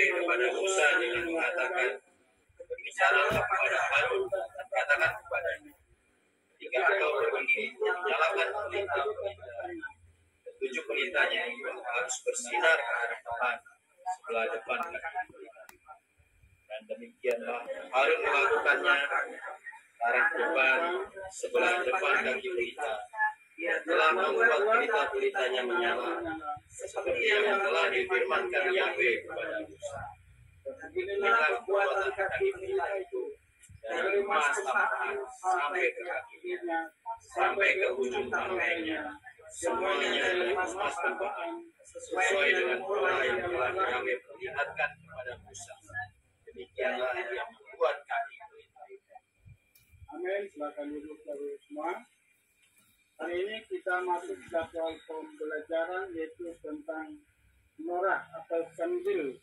kepada Musa dengan mengatakan, "Berbicaralah kepada Harun dan katakan kepadanya, jika engkau berdiri, nyalakan pelita. Ketujuh pelitanya itu harus bersinar ke arah depan, sebelah depan kaki pelita. Dan demikianlah Harun melakukannya ke arah depan, sebelah depan kaki pelita. Dia telah membuat pelita-pelitanya menyala, seperti yang telah difirmankan Yahweh kepada Musa. Inilah kekuatan kaki pelita itu, dari emas tambahan sampai ke kakinya, sampai ke ujung tangkainya, semuanya dari emas tambahan, sesuai dengan pola yang telah Yahweh perlihatkan kepada Musa. Demikianlah yang membuat kaki pelita itu. Amin. Silakan duduk semua. Hari ini kita masuk jadwal pembelajaran yaitu tentang menorah atau kandil.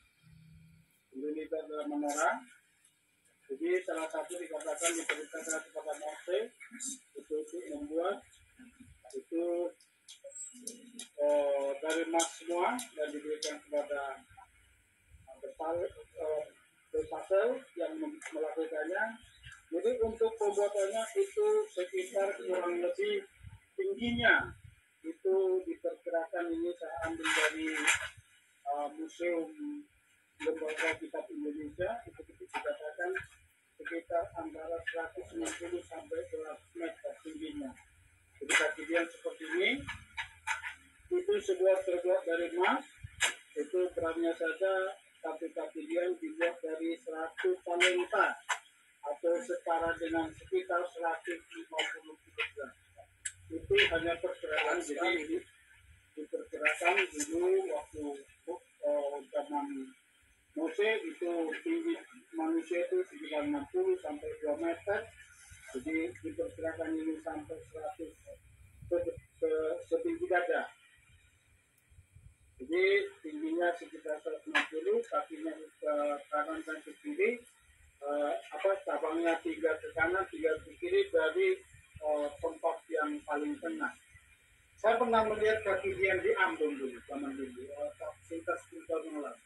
Kandil itu adalah menorah. Jadi salah satu dikatakan diperintahkan kepada Mose itu membuat itu dari emas semua dan diberikan kepada Bezalel yang melakukannya. Jadi untuk pembuatannya itu sekitar kurang lebih tingginya itu diperkirakan, ini saya ambil dari Museum Lembaga Kitab Indonesia, itu dikatakan sekitar antara 160 sampai 200 meter tingginya. Jadi kaki seperti ini, itu terbuat dari emas, itu beratnya saja satu kaki dibuat dari 100 talenta atau setara dengan sekitar 150 kg. Itu hanya perkiraan, jadi diperkirakan dulu waktu zaman Mose itu tinggi manusia itu sekitar 60 sampai 2 meter, jadi diperkirakan ini sampai 100 setinggi dada. Jadi tingginya sekitar 160, kakinya ke kanan dan ke kiri, cabangnya 3 ke kanan, 3 ke kiri dari tempat yang paling tengah. Saya pernah melihat kaki dia di Ambon dulu, zaman dulu, sekitar 10 tahun yang lalu.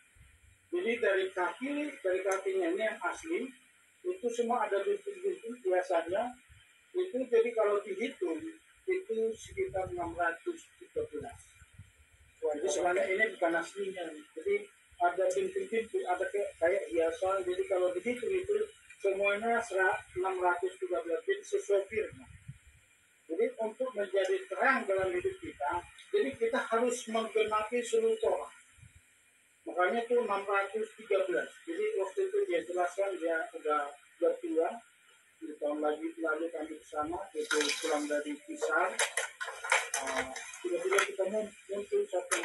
Jadi dari kakinya ini yang asli, itu semua ada bintik-bintik biasanya. Itu jadi kalau dihitung, itu sekitar 613. Jadi sebenarnya ini bukan aslinya. Jadi ada bintik-bintik, ada kayak hiasan. Jadi kalau dihitung itu semuanya 613 bintik sesopirnya. Jadi untuk menjadi terang dalam hidup kita, jadi kita harus menggenapi seluruh Torah. Makanya itu 613. Jadi waktu itu dia jelaskan, dia sudah tua. Di tahun lalu kami bersama, itu pulang dari Pisar. Tiba-tiba kita muncul satu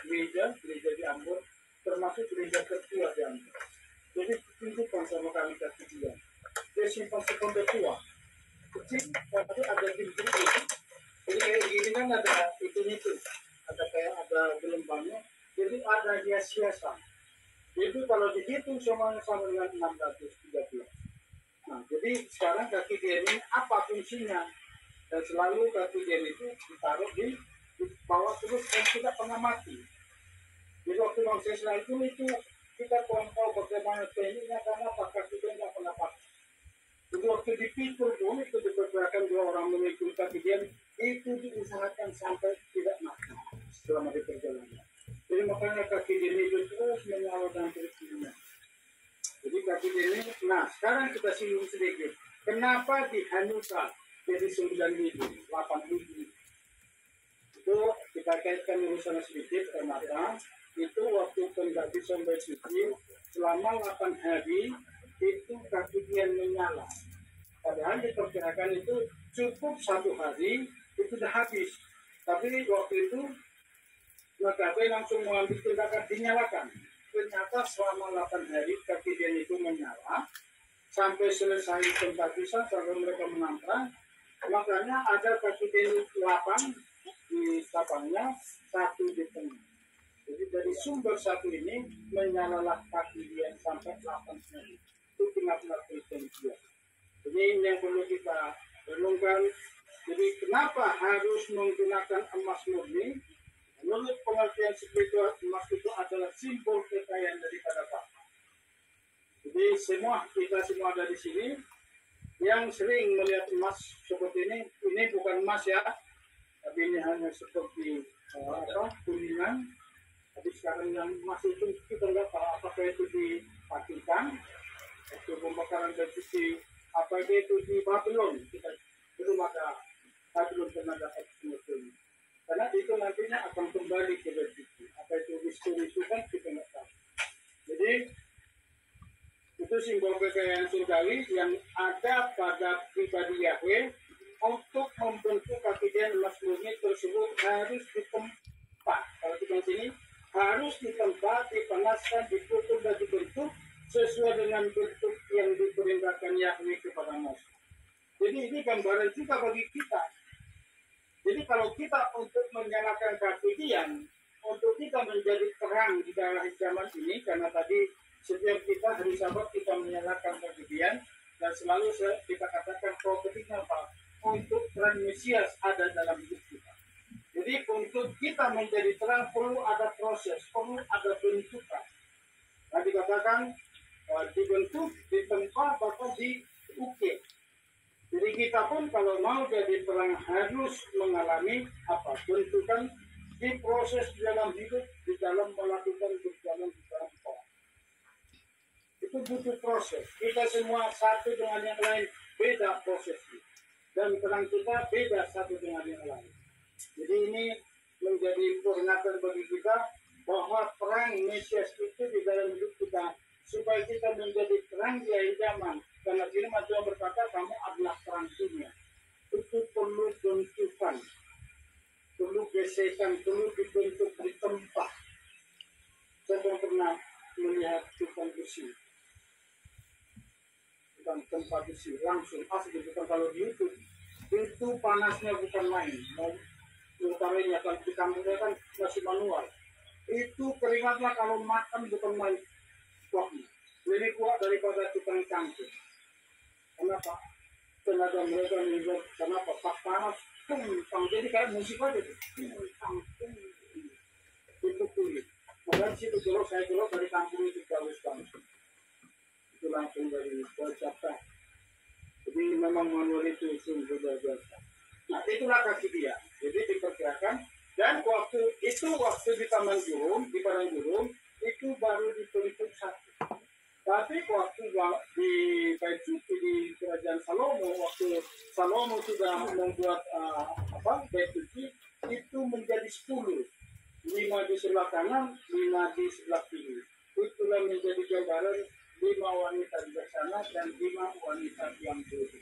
gereja di Ambon, termasuk gereja tertua di Ambon. Jadi tunjukkan sama kami kaki dia. Dia simpan sekonde tua. Kecil, tapi ada pintu itu. Jadi kayak gini kan ada itunya tuh, ada gelembangnya. Jadi ada hias-hiasan. Itu kalau dihitung semuanya sama dengan 613. Nah, jadi sekarang kaki dia ini apa fungsinya? Dan selalu kaki dia itu ditaruh di bawah terus dan tidak pernah mati. Jadi waktu Moses itu kita kurang tahu bagaimana tekniknya karena kaki dia tidak pernah mati. Jadi waktu dipikul pun itu diperkirakan 2 orang memikul kaki dia itu diusahakan sampai tidak mati selama di perjalanan. Jadi makanya kaki dia itu terus menyala dan terus menyala. Jadi kaki ini, nah sekarang kita singgung sedikit. Kenapa dihanyutkan jadi 9.000, 8.000? Itu kita kaitkan urusan sedikit karena itu waktu pendaki sampai suci selama 8 hari itu kaki dia menyala. Padahal diperkirakan itu cukup 1 hari itu sudah habis. Tapi waktu itu Nagabe langsung mengambil tindakan dinyalakan. Ternyata selama 8 hari kaki dia itu menyala sampai selesai pembaptisan sampai mereka menantang. Makanya ada kaki dia 8 di tapangnya, 1 di tengah. Jadi dari sumber 1 ini menyalalah kaki dia sampai 8 hari. Itu tinggal Kristen dia. Jadi ini yang perlu kita renungkan. Jadi kenapa harus menggunakan emas murni? Menurut pengertian spiritual, emas itu adalah simbol kekayaan daripada Bapa. kita semua ada di sini yang sering melihat emas seperti ini bukan emas ya, tapi ini hanya seperti kuningan. Tapi sekarang yang emas itu kita nggak tahu apakah itu dipatikan, itu pembakaran batu apa itu di Babylon. Kita belum ada, belum pernah dapat semacam. Karena itu nantinya akan kembali ke batu. Apa itu misteri itu kan kita nggak tahu. Jadi itu simbol kekayaan surgawi yang ada pada pribadi Yahweh untuk membentuk kekayaan emas murni tersebut harus ditempa. Kalau kita di sini harus ditempa, dipanaskan, dipukul dan dibentuk sesuai dengan bentuk yang diperintahkan Yahweh kepada Moses. Jadi ini gambaran juga bagi kita. Jadi kalau kita untuk menyalakan kekayaan, untuk kita menjadi terang di dalam zaman ini, karena tadi setiap kita hari Sabat kita menyalakan kekayaan dan selalu kita katakan pentingnya apa? Untuk terang Mesias ada dalam hidup kita. Jadi untuk kita menjadi terang perlu ada proses, perlu ada bentukan. Tadi katakan dibentuk, ditempa, bahkan diukir. Jadi kita pun kalau mau jadi terang harus mengalami apa? Bentukan, diproses dalam hidup, di dalam melakukan berjalan di dalam orang. Itu butuh proses. Kita semua satu dengan yang lain beda prosesnya. Dan terang kita beda satu dengan yang lain. Jadi ini menjadi peringatan bagi kita bahwa perang Mesias itu di dalam hidup kita supaya kita menjadi terang di akhir zaman. Karena firman Tuhan berkata kamu adalah terang dunia. Itu perlu bentukan, perlu gesekan, perlu dibentuk di tempat. Saya pernah melihat tukang besi, bukan tempat besi langsung asli, bukan kalau di YouTube itu panasnya bukan main. Utamanya kalau di kampungnya kan masih manual, itu keringatnya kalau makan bukan main kuatnya, lebih kuat daripada tukang cangkir. Kenapa? Tenaga mereka membuat kenapa pas panas jadi kayak musik aja tuh. Itu kulit. Makanya situ saya dari kampung itu bagus banget. Itu langsung dari Jakarta. Jadi memang manual itu sungguh luar biasa. Nah itulah kaki dia. Jadi diperkirakan dan waktu di Taman Jurung, di Padang Jurung itu baru ditutup satu. Tapi waktu di Bait Suci di Kerajaan Salomo, waktu Salomo sudah membuat Bait Suci itu menjadi 10, 5 di sebelah kanan, 5 di sebelah kiri. Itulah menjadi gambaran 5 wanita di sana dan 5 wanita yang buruk.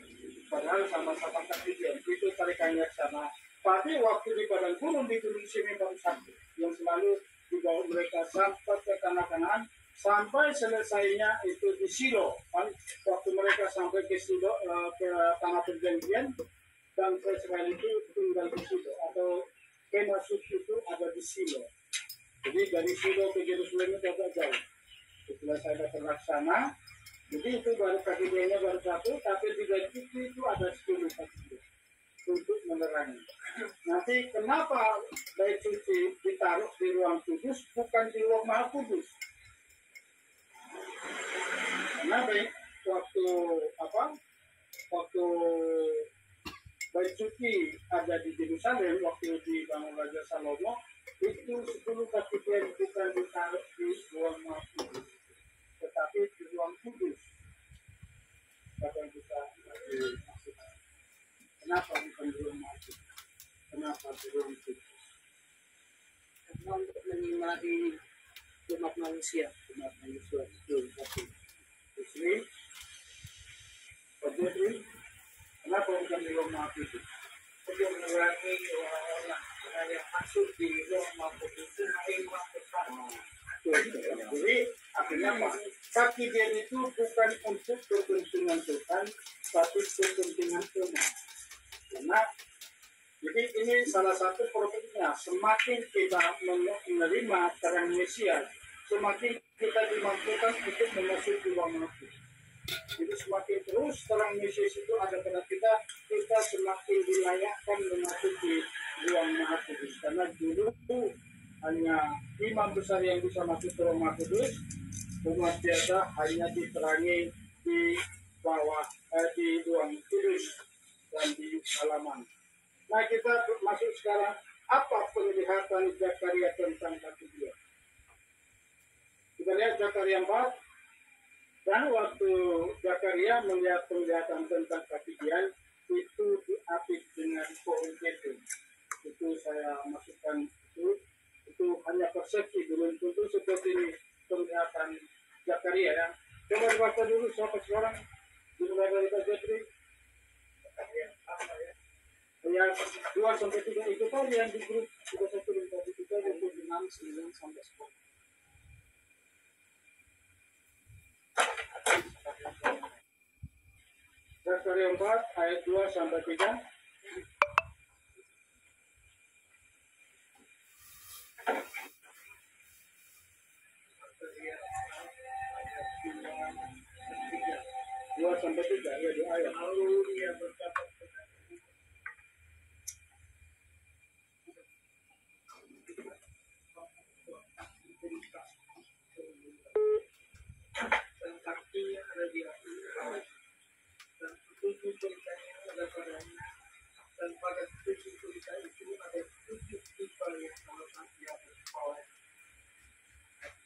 Padahal sama-sama kejadian itu tarikannya sana. Tapi waktu di Padang Gurun di Gunung Sinai baru satu yang selalu dibawa mereka sampai ke tanah Kanaan. Sampai selesainya itu di Silo, waktu mereka sampai ke Silo, ke tanah perjanjian, dan Israel itu tinggal di Silo, atau kemah suci itu ada di Silo. Jadi dari Silo ke Yerusalem itu agak jauh. Setelah saya terlaksana, jadi itu baru kaki dianya baru satu, tapi di Bait Suci itu ada 10 kaki dia untuk menerangi. Nanti kenapa Bait Suci ditaruh di ruang kudus, bukan di ruang Maha Kudus? Karena waktu Bait Suci ada di Yerusalem waktu dibangun Raja Salomo itu 10 kaki dia bukan ditaruh di ruang Maha Kudus, tetapi di ruang kudus. Bahkan bisa dimaksudkan. Kenapa bukan di ruang Maha Kudus? Kenapa di ruang kudus? Karena untuk menyimari umat manusia itu Muslim, jadi kenapa bukan di ruang Maha Kudus? Untuk mengurangi orang yang masuk di ruang Maha Kudus itu makin besar. Jadi artinya apa? Kaki dia itu bukan untuk kepentingan Tuhan, tapi kepentingan umat. Karena jadi ini salah satu profetnya. Semakin kita menerima terang Mesias, semakin kita dimampukan untuk memasuki ruang Maha Kudus. Jadi semakin terus terang Mesias itu ada pada kita, kita semakin dilayakkan memasuki ruang Maha Kudus. Karena dulu hanya imam besar yang bisa masuk ke ruang Maha Kudus, umat biasa hanya diterangi di bawah, di ruang kudus dan di halaman. Nah, kita masuk sekarang, apa penglihatan Zakaria tentang kaki dia? Kita lihat Zakaria 4, dan waktu Zakaria melihat penglihatan tentang kaki dia, itu diapit dengan pohon zaitun. Itu saya masukkan itu hanya persepsi, belum tentu seperti ini penglihatan Zakaria ya. Coba dibaca dulu siapa sekarang dimulai dari Pak Jeffrey. Ayat 2 sampai 3 itu tadi yang di grup sudah saya tulis tadi, kita 26, 9 sampai 10. Zakaria 4 ayat 2 sampai 3. Dua sampai 3 ya di ayat. Lalu dia berkata, dan kakinya ada di atas, dan tujuh tulisannya ada padanya, dan pada tujuh tulisan itu ada 7 tipe yang melekat di atas bawah.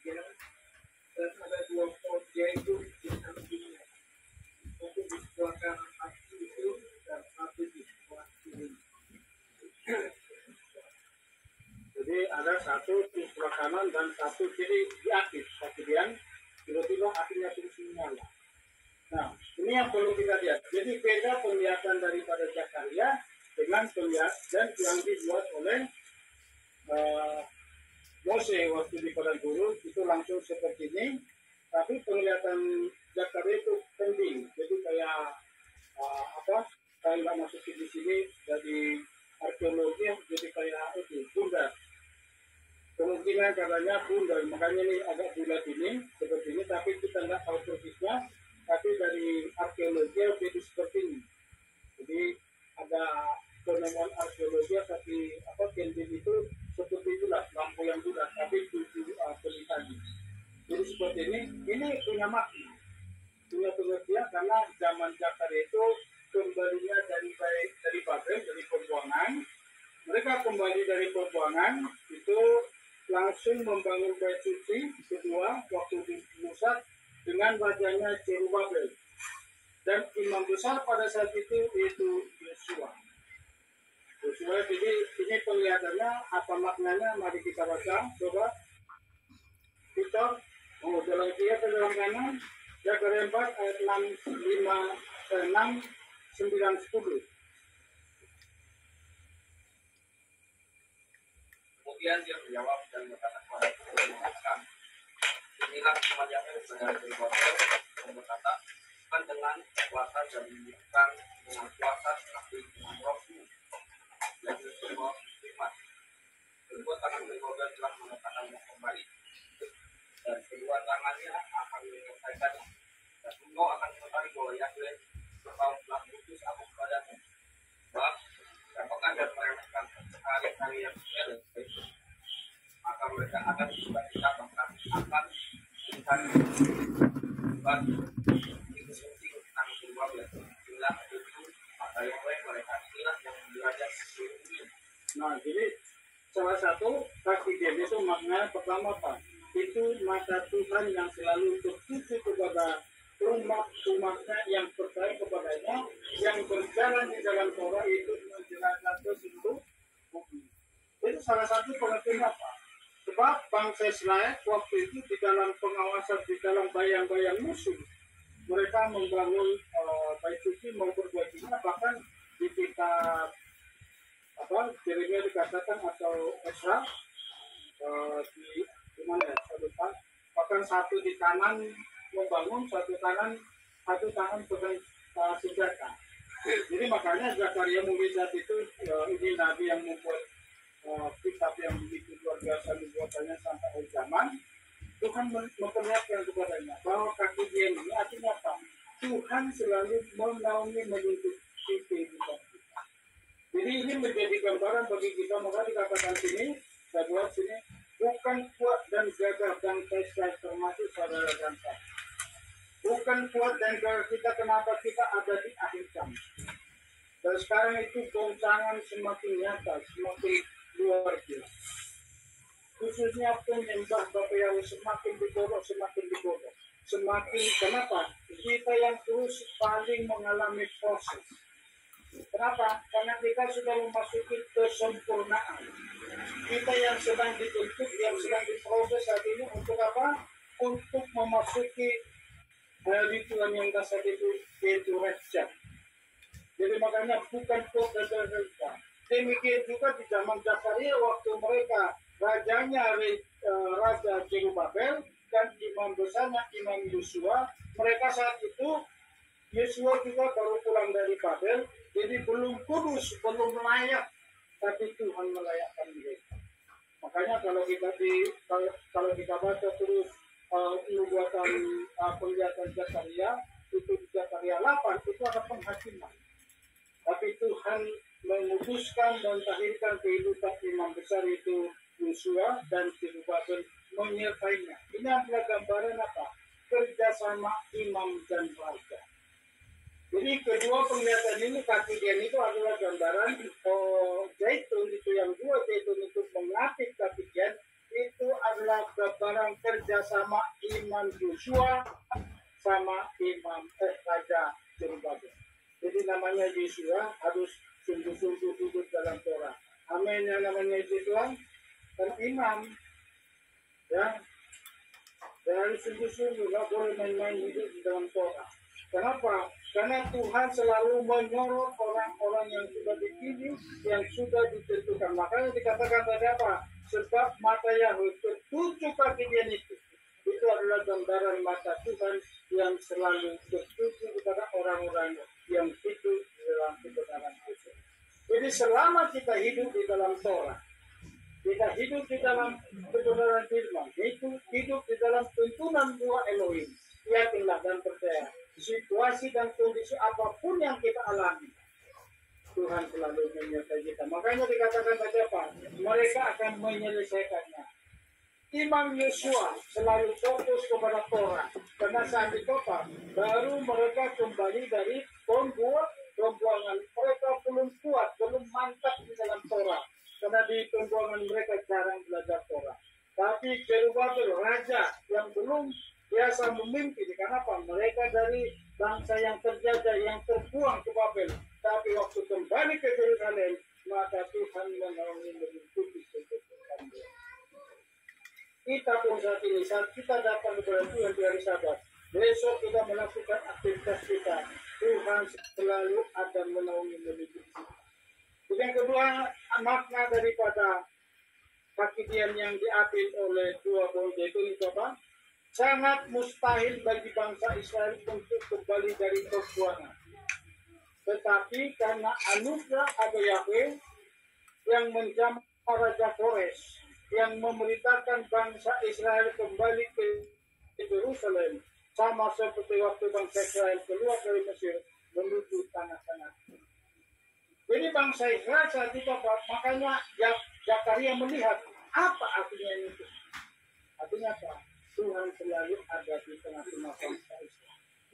Dan ada 2 pot, yaitu di sampingnya, satu di sebelah kanan kaki itu dan satu di sebelah kiri. Jadi ada satu di sebelah kanan dan satu kiri di akhir. Kemudian tiba-tiba apinya terus menyala. Nah, ini yang perlu kita lihat. Jadi beda penglihatan daripada Zakaria dengan penglihatan yang dibuat oleh Mose waktu di padang gurun, itu langsung seperti ini. Tapi penglihatan Zakaria itu pending. Jadi kayak saya nggak masukin di sini dari arkeologi, jadi kayak itu bundar. Kemungkinan katanya bundar, makanya ini agak bulat ini seperti ini, tapi kita nggak tahu persisnya. Tapi dari arkeologi jadi seperti ini. Jadi ada penemuan arkeologi tapi kendil itu seperti itulah, lampu yang bulat tapi tujuh pelitanya. Jadi seperti ini punya makna, punya pengertian, karena zaman Zakaria itu kembalinya dari Babel, dari pembuangan. Mereka kembali dari pembuangan itu langsung membangun bait suci kedua waktu di Musat dengan wajahnya Zerubabel, dan imam besar pada saat itu yaitu Yosua. Jadi ini penglihatannya, apa maknanya? Mari kita baca. Coba kita dalam kiri atau dalam kanan. Zakaria 4 ayat 6, 5, 6, 9, 10. Kemudian dia menjawab dan berkata kepada mereka, inilah firman Yahweh dengan berbuat dan berkata, bukan dengan kuasa dan bukan dengan kuasa tapi dengan rohmu. Dan semua firman kedua tangan berkorban telah mengatakannya kembali, dan kedua tangannya akan menyelesaikannya, dan engkau akan mengetahui bahwa Yahweh engkau telah mengutus aku kepadamu. Sebab siapakah dan meremehkan hari-hari yang sepele, maka mereka akan tiba-tiba bahkan akan mencari sebab itu seperti tentang sebuah jumlah itu maka Yahweh mereka inilah yang belajar seluruh dunia. Nah, jadi salah satu kaki dia itu maknanya pertama apa? Itu mata Tuhan yang selalu tertuju kepada umat-umatnya yang percaya kepadanya, yang berjalan di dalam Torah, itu menjelaskan seluruh bumi. Itu salah satu pengertian apa? Sebab bangsa Israel waktu itu di dalam pengawasan, di dalam bayang-bayang musuh, mereka membangun bait suci, memperbaikinya. Bahkan di kitab Yeremia dikatakan atau Esra di mana ya? Saya lupa. Bahkan satu di kanan membangun, satu tangan pegang senjata. Jadi makanya Zakaria melihat itu ini nabi yang membuat kitab yang begitu luar biasa dibuatannya sampai akhir zaman. Tuhan memperlihatkan kepadanya bahwa kaki dia ini artinya apa? Tuhan selalu menaungi, menuntut kehidupan kita. Jadi ini menjadi gambaran bagi kita. Maka dikatakan sini, saya buat sini, bukan kuat dan gagah bangsa Israel termasuk saudara bangsa. Bukan kuat dan gagah kita kenapa kita ada di akhir zaman. Dan sekarang itu goncangan semakin nyata, semakin luar biasa. Khususnya penyembah Bapak Yahweh semakin digodok, semakin digodok. Semakin kenapa? Kita yang terus paling mengalami proses. Kenapa? Karena kita sudah memasuki kesempurnaan. Kita yang sedang dituntut, yang sedang diproses saat ini untuk apa? Untuk memasuki hari Tuhan yang dasar itu, yaitu raja. Jadi makanya bukan kod dan raja. Demikian juga di zaman Zakaria waktu mereka rajanya Raja Zerubabel dan imam besarnya Imam Yosua, mereka saat itu Yosua juga baru pulang dari Babel, jadi belum kudus, belum layak, tapi Tuhan melayakkan mereka. Makanya kalau kita baca terus nubuatan penglihatan Zakaria, itu di Zakaria 8 itu ada penghakiman. Tapi Tuhan memutuskan dan tahirkan kehidupan imam besar itu Yosua dan Zerubabel menyertainya. Ini adalah gambaran apa? Kerjasama imam dan raja. Jadi kedua penglihatan ini kakidian itu adalah gambaran zaitun itu yang dua zaitun itu mengapit kakidian itu adalah gambaran kerjasama imam Yosua sama imam raja Zerubabel. Jadi namanya Yosua harus sungguh-sungguh hidup dalam Torah. Amin yang namanya Yosua dan imam ya, dan sungguh-sungguh nggak boleh main-main hidup di dalam Torah. Kenapa? Karena Tuhan selalu menyorot orang-orang yang sudah dipilih, yang sudah ditentukan. Makanya dikatakan tadi apa? Sebab mata Yahweh tertuju kaki dia itu. Itu adalah gambaran mata Tuhan yang selalu tertuju kepada orang-orang yang hidup di dalam kebenaran itu. Jadi selama kita hidup di dalam Torah, kita hidup di dalam kebenaran firman, itu hidup di dalam tuntunan buah Elohim. Yakinlah dan percaya, situasi dan kondisi apapun yang kita alami, Tuhan selalu menyertai kita. Makanya dikatakan tadi apa? Mereka akan menyelesaikannya. Imam Yosua selalu fokus kepada Torah. Karena saat itu apa? Baru mereka kembali dari pembuangan. Mereka belum kuat, belum mantap di dalam Torah. Karena di pembuangan mereka jarang belajar Torah. Tapi Zerubabel raja yang belum biasa memimpin. Kenapa? Mereka dari bangsa yang terjajah, yang terbuang ke Babel. Tapi waktu kembali ke Yerusalem, maka Tuhan menolong lebih khusus untuk kami. Kita pun saat kita datang kepada Tuhan di hari Sabat, besok kita melakukan aktivitas kita. Tuhan selalu akan menaungi lebih khusus. Yang kedua, makna daripada kakidian yang diambil oleh dua buah zaitun itu apa? Sangat mustahil bagi bangsa Israel untuk kembali dari perbuangan. Tetapi karena anugerah ada Yahweh yang menjamah Raja Kores, yang memerintahkan bangsa Israel kembali ke Yerusalem, sama seperti waktu bangsa Israel keluar dari Mesir menuju tanah-tanah. Jadi bangsa Israel saat itu makanya Zakaria melihat apa artinya itu. Artinya apa? Tuhan selalu ada di tengah-tengah bangsa Israel.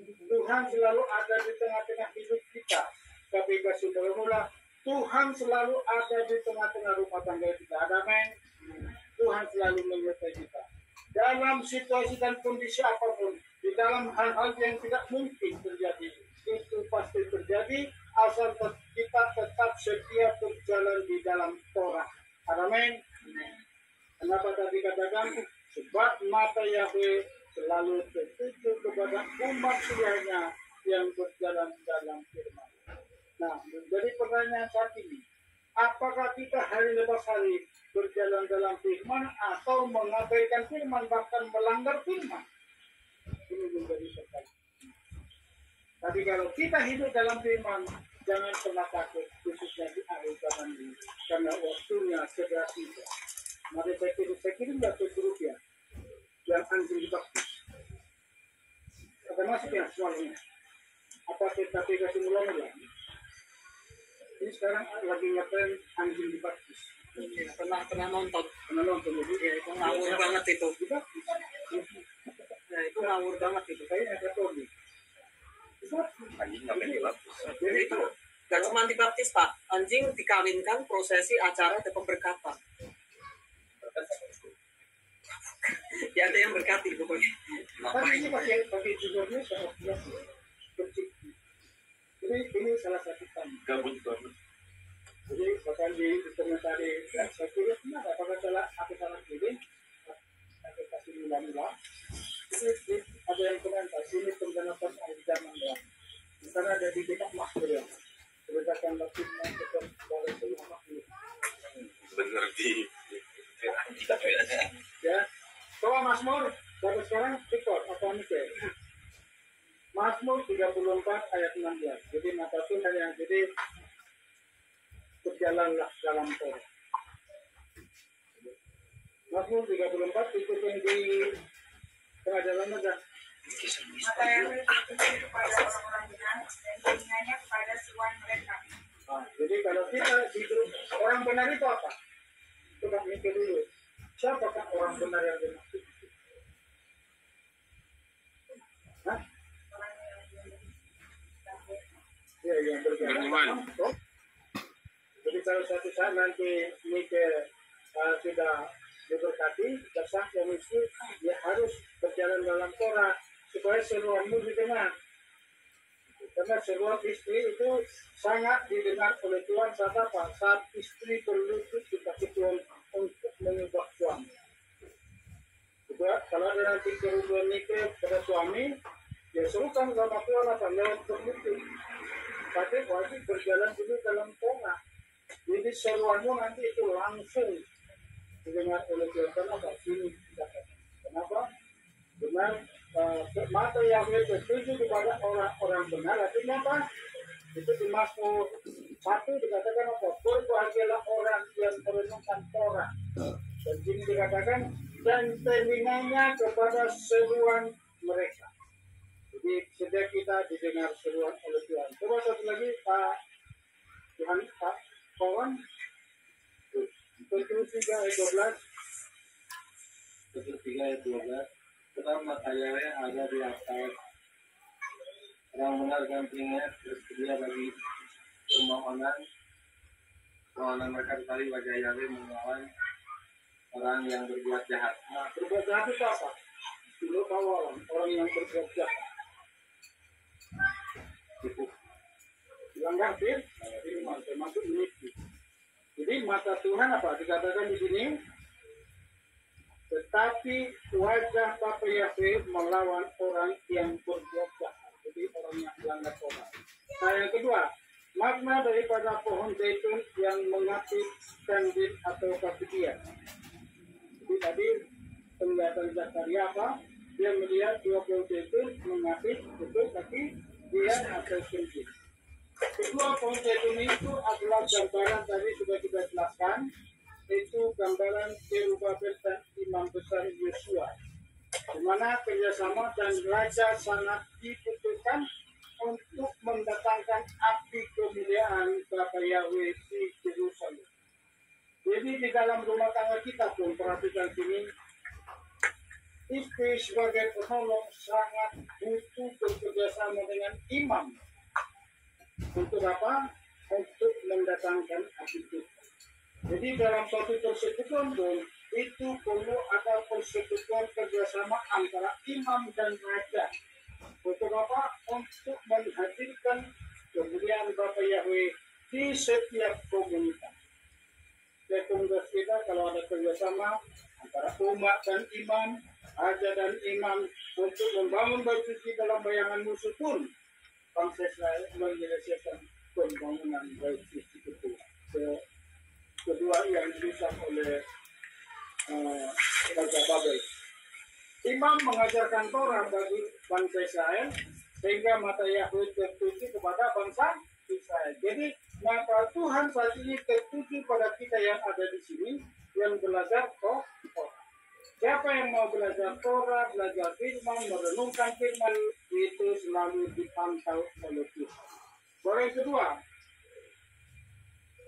Tuhan selalu ada di tengah-tengah hidup kita. Tapi saudara mula, Tuhan selalu ada di tengah-tengah rumah tangga kita. Amin. Tuhan selalu menyertai kita. Dalam situasi dan kondisi apapun, di dalam hal-hal yang tidak mungkin terjadi, itu pasti terjadi asal kita tetap setia berjalan di dalam Torah. Amin. Kenapa tadi katakan? Sebab mata Yahweh selalu tertuju kepada umat selianya yang berjalan dalam firman. Nah, menjadi pertanyaan saat ini, apakah kita hari lepas hari berjalan dalam firman atau mengabaikan firman, bahkan melanggar firman? Ini menjadi pertanyaan. Tapi kalau kita hidup dalam firman, jangan pernah takut, khususnya di akhir zaman ini, karena waktunya segera tiba. Mari saya kirim satu grup ya, yang anjing dibaptis. Akan masuk ya semuanya. Apa kita kasih mulai? Ini sekarang lagi ngetren anjing dibaptis. Ya, pernah nonton. Pernah nonton jadi Ya, itu ngawur banget itu. kita Ya, itu ngawur banget itu. kayak ada Tony. Anjing ngapain dibaptis? Jadi itu gak cuma dibaptis Pak, anjing dikawinkan, prosesi acara ada pemberkatan. Ya ada yang berkati pokoknya. Tapi ini pakai judulnya sangat biasa. Jadi ini salah satu tanda. Gabut banget. Jadi bahkan di komentari saya kira kenapa apakah aku salah pilih aku kasih mula-mula itu ada yang komentar sini penggenapan di zaman ya karena ada di dekat makmur ya berdasarkan waktunya tetap boleh semua makmur Bener di anjing tapi aja. ya coba Mazmur sampai sekarang ikut apa mikir Mazmur 34 ayat 16 jadi mata Tuhan yang jadi berjalanlah dalam Torah. Mazmur 34 itu yang di tengah jalan aja. Maka yang itu kepada orang-orang benar dan telinganya kepada seruan mereka. Nah, jadi kalau kita hidup orang benar itu apa? Coba mikir dulu. Siapakah orang benar yang dimaksud? Hah? Ya, yang Beriman. berjalan. Jadi kalau suatu saat nanti mikir sudah diberkati, dasar yang itu ya harus berjalan dalam Torah supaya seruanmu didengar. Karena seruan istri itu sangat didengar oleh Tuhan saat apa? Saat istri berlutut di kaki Tuhan untuk mengubah suami. Juga kalau ada nanti kerugian nikah pada suami, ya serukan sama Tuhan apa? Lewat berlutut. Tapi wajib berjalan dulu dalam Torah. Jadi seruanmu nanti itu langsung didengar oleh Tuhan. Kenapa? Kenapa? Benar, mata Yahweh tertuju kepada orang-orang benar. Artinya apa? Itu di Mazmur 1 dikatakan apa? Berbahagialah orang yang merenungkan Torah. Dan sini dikatakan dan telinganya kepada seruan mereka. Jadi setiap kita didengar seruan oleh Tuhan. Coba satu lagi Pak Tuhan Pak kawan. Petrus 3 ayat 12. Petrus 3 ayat 12. Sebab mata Yahweh ada di atas orang benar dan telinganya tersedia bagi permohonan mereka tetapi wajah Yahweh melawan orang yang berbuat jahat. Nah, berbuat jahat itu apa? Dulu kawalan orang yang berbuat jahat. Tipu. Langgar firman termasuk menipu. Jadi mata Tuhan apa dikatakan di sini? Tetapi wajah Bapa Yahweh melawan orang yang berbuat jahat. Jadi orang yang melanggar Torah. Nah yang kedua, makna daripada pohon zaitun yang mengapit kandil atau kasidian. Jadi tadi penglihatan Zakaria apa? Dia melihat dua pohon zaitun mengapit betul tapi dia atau kandil. Kedua pohon zaitun itu adalah gambaran tadi sudah kita jelaskan, itu gambaran Zerubabel dan imam besar Yosua, di mana kerjasama dan raja sangat dibutuhkan untuk mendatangkan api kemuliaan Bapa Yahweh di Yerusalem. Jadi di dalam rumah tangga kita pun perhatikan sini, istri sebagai penolong sangat butuh bekerjasama dengan imam. Untuk apa? Untuk mendatangkan api Tuhan. Jadi dalam suatu persekutuan pun itu perlu ada persekutuan kerjasama antara imam dan raja. Untuk apa? Untuk menghadirkan kemuliaan Bapa Yahweh di setiap komunitas. Di komunitas kita kalau ada kerjasama antara umat dan imam, raja dan imam untuk membangun bait suci dalam bayangan musuh pun, bangsa Israel menyelesaikan pembangunan bait suci itu. Kedua yang dirusak oleh Raja Babel. Imam mengajarkan Torah bagi bangsa Israel sehingga mata Yahweh tertuju kepada bangsa Israel. Jadi mata Tuhan saat ini tertuju pada kita yang ada di sini yang belajar Torah. Siapa yang mau belajar Torah, belajar firman, merenungkan firman itu selalu dipantau oleh Tuhan. Yang kedua,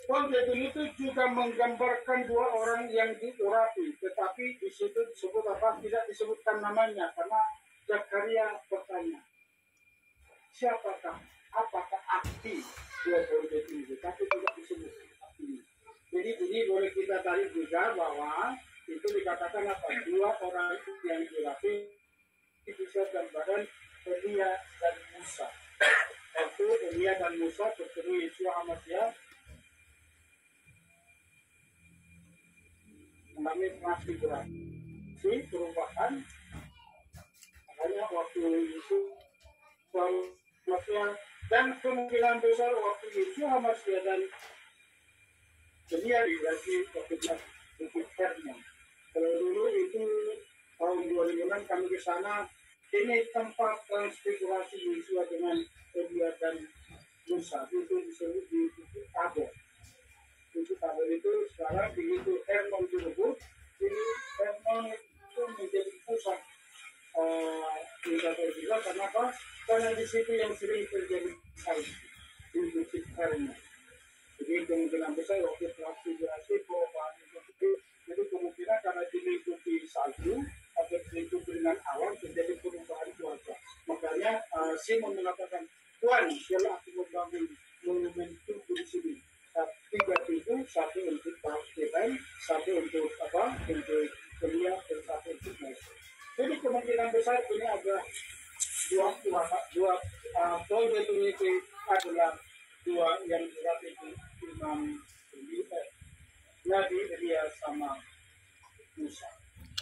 Paul itu juga menggambarkan dua orang yang diurapi, tetapi di situ disebut apa? Tidak disebutkan namanya karena Zakaria bertanya, siapakah, apakah arti dua Paul itu? Tapi tidak disebut artinya. Jadi ini boleh kita tarik juga bahwa itu dikatakan apa? Dua orang yang diurapi bisa gambaran Elia dan Musa. Waktu Elia dan Musa bertemu Yesus Hamasiah, kami masih berarti perubahan. Makanya waktu itu Hamasiah dan kemungkinan besar waktu Yesus Hamasiah dan Elia dikasih waktu Hermon. Kalau dulu itu tahun 2006 kami ke sana, ini tempat transfigurasi Yesus dengan Elia dan Musa. Itu disebut di Tabor. Itu Tabor itu sekarang begitu Hermon direbut, ini Hermon itu menjadi pusat wisata juga. Kenapa? Karena di situ yang sering terjadi salju di Bukit Hermon. Jadi kemungkinan besar waktu transfigurasi perubahan itu, jadi kemungkinan karena diikuti salju atau diikuti dengan awan terjadi perubahan cuaca. Makanya Simon mengatakan, Tuhan, siapa aku membangun monumen itu di sini. 3 pintu, satu untuk Tuhan, satu untuk apa? Untuk Elia dan satu untuk Musa. Jadi kemungkinan besar ini ada dua proyek itu adalah dua yang berat itu Imam Nabi Elia sama Musa.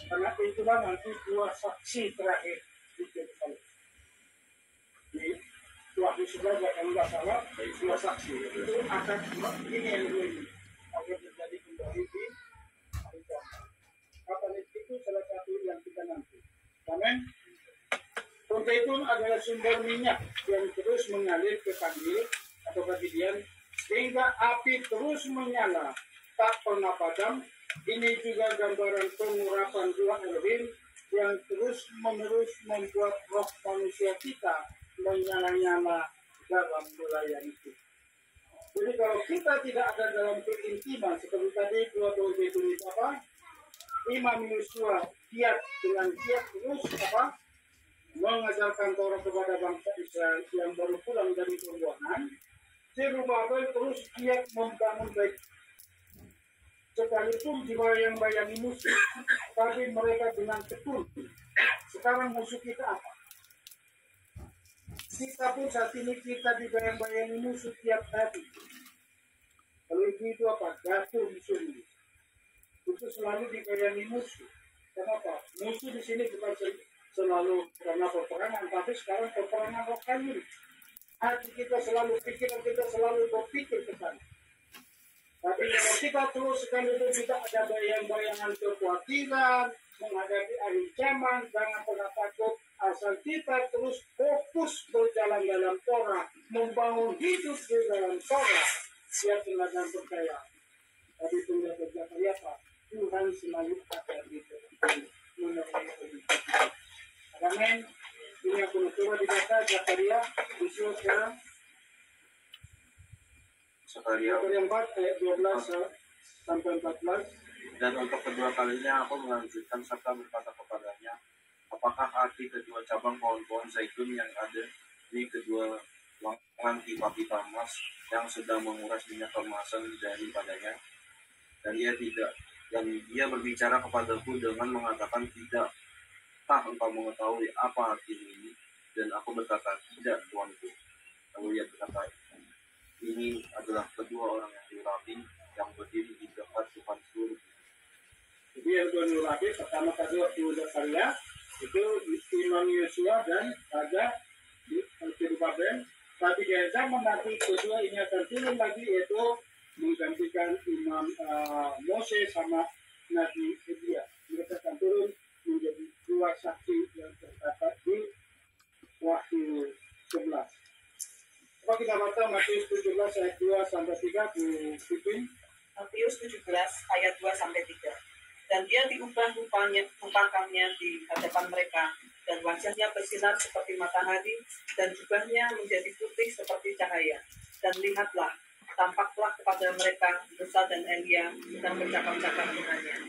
Karena itulah nanti dua saksi terakhir di Yerusalem. Di waktu sebelah kalau nggak salah, dua saksi itu akan ini yang ini akan terjadi kembali di kapan itu salah satu yang kita nanti. Amin. Zaitun adalah sumber minyak yang terus mengalir ke kandil atau kejadian sehingga api terus menyala tak pernah padam. Ini juga gambaran pengurapan Ruh Elohim yang terus menerus membuat roh manusia kita menyala-nyala dalam melayani itu. Jadi kalau kita tidak ada dalam keintiman seperti tadi dua itu apa? Imam Yosua giat dengan giat terus apa? Mengajarkan Taurat kepada bangsa Israel yang baru pulang dari pembuangan. Zerubabel terus giat membangun baik. Sekalipun dibayang-bayangi musuh, tapi mereka dengan tekun. Sekarang musuh kita apa? Kita pun saat ini kita dibayang-bayangi musuh tiap hari. Kalau itu apa? Jatuh musuh. Itu selalu dibayangi musuh. Kenapa? Musuh di sini bukan selalu karena peperangan, tapi sekarang peperangan rohani. Hati kita selalu, pikiran kita selalu berpikir ke sana. Tapi kalau kita terus sekalipun kita ada bayang-bayangan kekhawatiran menghadapi akhir zaman, jangan pernah takut. Asal kita terus fokus berjalan dalam Torah, membangun hidup di dalam Torah, siaplah dan percaya. Tapi tunggu berjaya apa? Tuhan selalu ada di dalam menerima hidup. Amin. Ini yang perlu coba dibaca Zakaria usul sekarang. Zakaria 4 ayat 12 sampai 14. Dan untuk kedua kalinya aku melanjutkan serta berkata kepadanya, apakah arti kedua cabang pohon-pohon zaitun yang ada di kedua lengan tiba-tiba Tamas yang sedang menguras minyak kemasan daripadanya? Dan dia berbicara kepadaku dengan mengatakan, tidak, tak engkau mengetahui apa arti ini? Dan aku berkata, tidak, Tuanku. Lalu ia berkata, ini adalah kedua orang yang diurapi yang berdiri di dekat Tuhan seluruh. Jadi yang dua diurapi pertama tadi waktu Zakaria itu Imam Yosua dan Raja di Zerubabel. Tapi di zaman nanti kedua ini akan turun lagi, yaitu menggantikan Imam Moses sama Nabi Elia. Mereka akan turun menjadi dua saksi yang terdapat di Wahyu 11. Coba kita baca Matius 17 ayat 2 sampai 3 Bu Pipin. Matius 17 ayat 2 sampai 3. Dan dia diubah rupakannya di hadapan mereka, dan wajahnya bersinar seperti matahari, dan jubahnya menjadi putih seperti cahaya. Dan lihatlah, tampaklah kepada kepada mereka Musa dan Elia dan bercakap-cakap dengannya.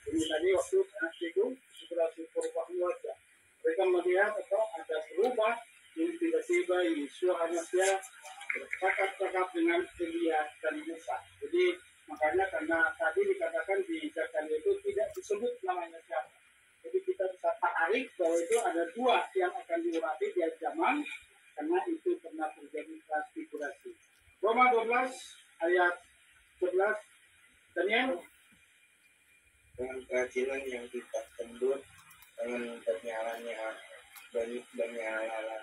Ini tadi waktu anak itu setelah perubahan wajah, mereka melihat atau ada berubah, ini tiba-tiba Yesus anaknya bercakap-cakap dengan Elia dan Musa. Jadi makanya karena tadi dikatakan di Zakaria itu tidak disebut namanya siapa. Jadi kita bisa tarik bahwa itu ada dua yang akan diurapi di zaman, karena itu pernah terjadi transfigurasi. Roma 12 ayat 11, Daniel. Dengan kerajinan yang kita tendut, dengan bernyalanya bernyala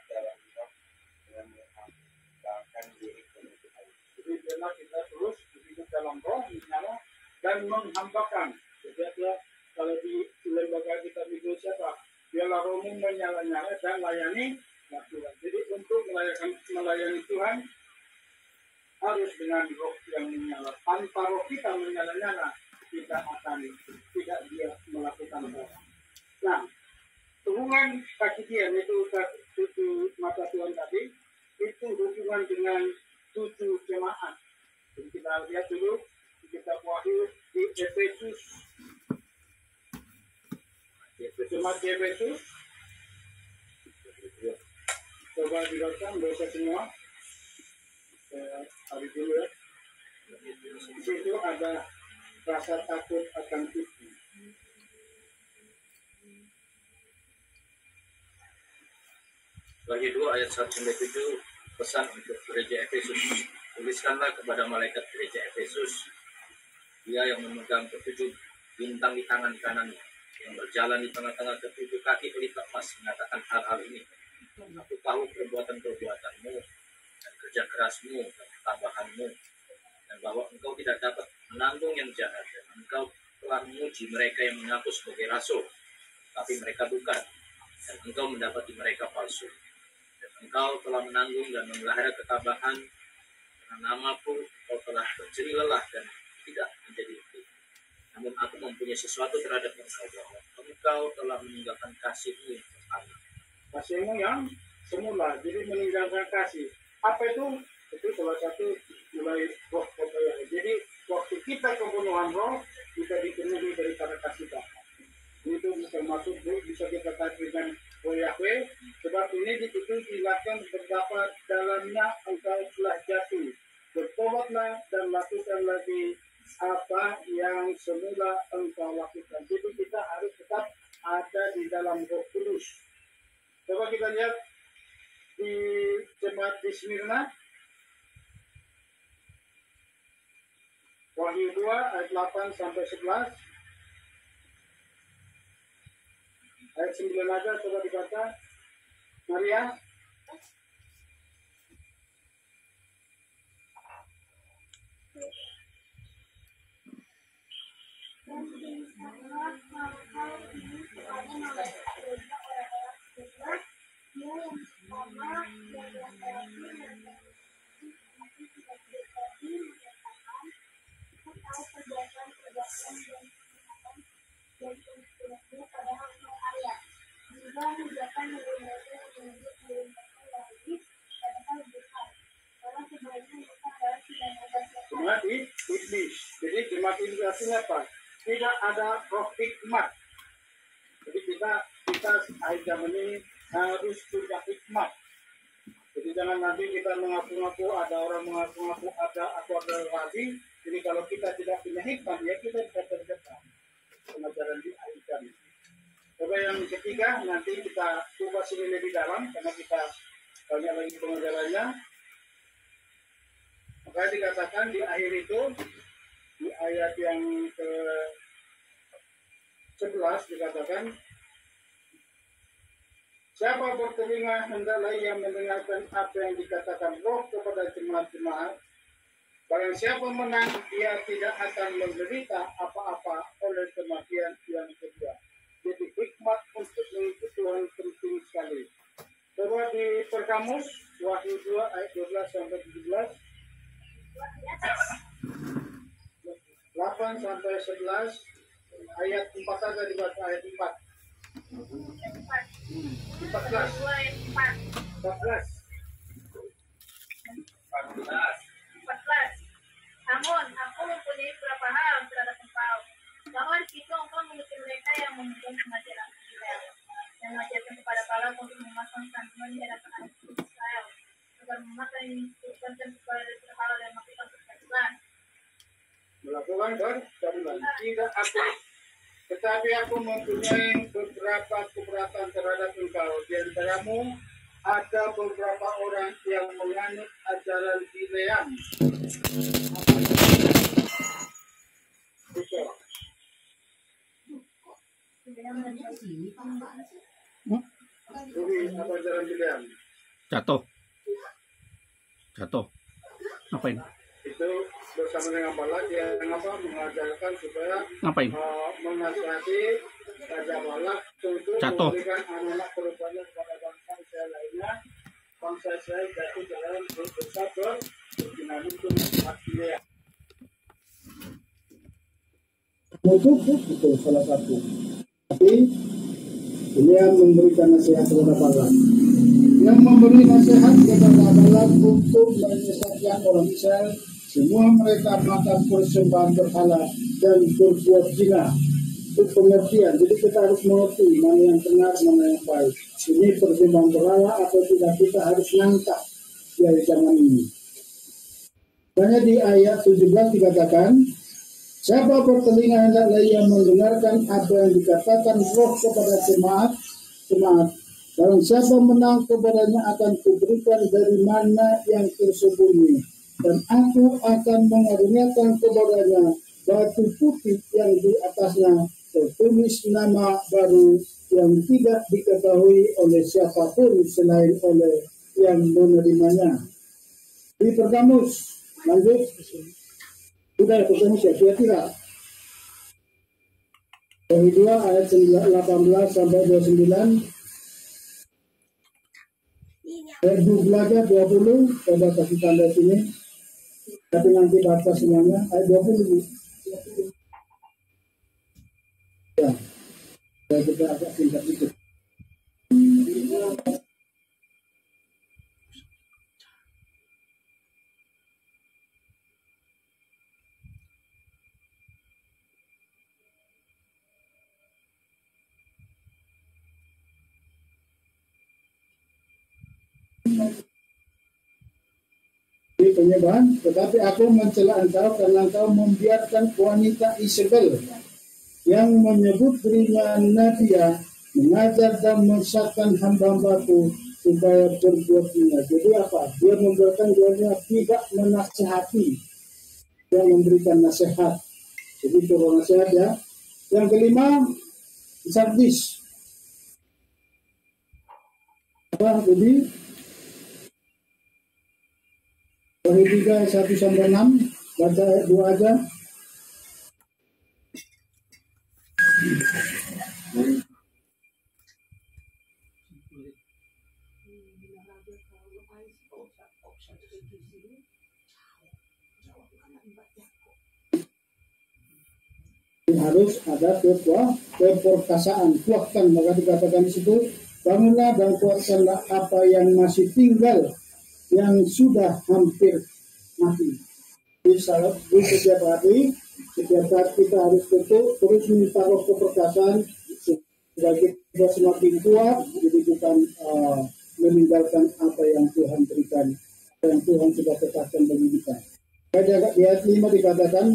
dalam roh, dengan menghambakan diri kepada Tuhan. Jadi biarlah kita terus hidup dalam roh, menyala dan menghambakan. Jadi kalau di lembaga kita itu siapa? Biarlah rohmu menyala-nyala dan layani Tuhan. Jadi untuk melayani Tuhan harus dengan roh yang menyala. Tanpa roh kita menyala-nyala, tidak akan tidak dia melakukan apa. Nah, hubungan kajian itu tujuh mata Tuhan tadi, itu hubungan dengan 7 jemaat. Jadi kita lihat dulu di kitab Wahyu di Efesus. Jemaat di Efesus. Coba dibaca dosa semua. Hari dulu ya. Di situ ada rasa takut akan Tuhan. Wahyu 2 ayat 1-7, pesan untuk gereja Efesus. Tuliskanlah kepada malaikat gereja Efesus, dia yang memegang ketujuh bintang di tangan kanannya, yang berjalan di tengah-tengah ketujuh kaki pelita emas, mengatakan hal-hal ini. Aku tahu perbuatan-perbuatanmu dan kerja kerasmu dan ketabahanmu, dan bahwa engkau tidak dapat menanggung yang jahat, dan engkau telah menguji mereka yang mengaku sebagai rasul, tapi mereka bukan, dan engkau mendapati mereka palsu. Dan engkau telah menanggung dan memelihara ketabahan, karena namaku engkau telah berjeri lelah dan tidak menjadi letih. Namun aku mempunyai sesuatu terhadap engkau, bahwa engkau telah meninggalkan kasihmu yang pertama. Kasihmu yang semula, jadi meninggalkan kasih. Apa itu? Itu salah satu mulai roh kebayaan. Jadi waktu kita kepenuhan roh, kita dipenuhi daripada kasih Bapa. Itu termasuk bisa kita katakan dengan Yahweh, sebab ini dilakukan terdapat dalamnya engkau telah jatuh. Bertobatlah dan lakukan lagi apa yang semula engkau lakukan. Jadi kita harus tetap ada di dalam Roh Kudus. Coba kita lihat di jemaat di Smyrna, Wahyu 2 ayat 8 sampai 11. Ayat 9 aja coba dibaca. Maria. Jemaat iblis. Jadi jemaat iblis artinya apa? Tidak ada roh hikmat. Jadi kita akhir zaman ini harus punya hikmat. Jadi jangan nanti kita mengaku-ngaku, ada orang mengaku-ngaku aku adalah rabi. Jadi kalau kita tidak punya hikmat, ya kita bisa terjebak pengajaran di akhir zaman. Coba yang ketiga, nanti kita coba sini lebih dalam karena kita banyak lagi pengajarannya. Maka dikatakan di akhir itu, di ayat yang ke-11 dikatakan, siapa bertelinga hendaklah ia mendengarkan apa yang dikatakan Roh kepada jemaat-jemaat. Barang siapa menang, dia tidak akan menderita apa-apa oleh kematian yang kedua. Jadi hikmat untuk mengikuti Tuhan penting sekali. Coba di Perkamus Wahyu 2 ayat 12 sampai 17. 8 sampai 11 ayat 4 saja dibaca ayat 4. 14. 14. 14. Namun, aku mempunyai beberapa hal terhadap engkau. Bahwa di situ engkau memiliki mereka yang memegang pengajaran Israel dan mengajarkan kepada Balak untuk memasang kandungan di hadapan anak Israel agar memakai instruksi kepada berhala dan melakukan perkasuan. Melakukan percabulan. Tidak aku, tetapi aku mempunyai beberapa keberatan terhadap engkau. Di antaramu ada beberapa orang yang menganut ajaran Bileam. Jadi apa ajaran Bileam? Jatuh. Ngapain? Itu bersama dengan Balak yang mengajarkan supaya Ngapain? menasihati Raja Balak untuk Jatuh. memberikan anak-anak perempuannya kepada bangsa Israel lainnya. Bangsa Israel jatuh dalam dosa berzina itu Bileam. Itu salah satu. Tapi Bileam memberikan nasihat kepada Balak. Yang memberi nasihat kepada Balak untuk menyesatkan orang Israel. Semua mereka makan persembahan berhala dan berbuat zina. Itu pengertian. Jadi kita harus mengerti mana yang benar, mana yang baik. Ini persembahan berhala atau tidak, kita harus nangkap di zaman ini. Makanya di ayat 17 dikatakan, siapa bertelinga hendaklah ia mendengarkan apa yang dikatakan Roh kepada jemaat. Barang siapa menang kepadanya akan kuberikan dari mana yang tersembunyi, dan aku akan mengaruniakan kepadanya batu putih yang di atasnya tertulis nama baru yang tidak diketahui oleh siapapun selain oleh yang menerimanya. Di Pergamus, lanjut. Sudah Pergamus ya, kira-kira. Dari 2 ayat 18 sampai 29. Ayat belajar 20, coba kasih tanda sini. Tapi nanti baca semuanya. Ayat 20. Ya, kita agak singkat sedikit. Di penyembahan, tetapi aku mencela engkau karena engkau membiarkan wanita Isabel yang menyebut dirinya Nadia mengajar dan menyesatkan hamba-hambaku supaya berbuat zina. Jadi apa? Dia membiarkan dirinya tidak menasihati, dia memberikan nasihat. Jadi turun nasihat ya. Yang kelima, Sardis. Apa jadi? Wahyu 3 ayat 1 sampai 6, baca ayat 2 aja. Harus ada keperkasaan, kuatkan, maka dikatakan di situ, bangunlah dan kuatkanlah apa yang masih tinggal, yang sudah hampir mati. Di setiap hari kita harus terus minta roh keperkasaan supaya kita semakin kuat, jadi bukan meninggalkan apa yang Tuhan berikan, apa yang Tuhan sudah tetapkan bagi kita. Di ayat 5 dikatakan,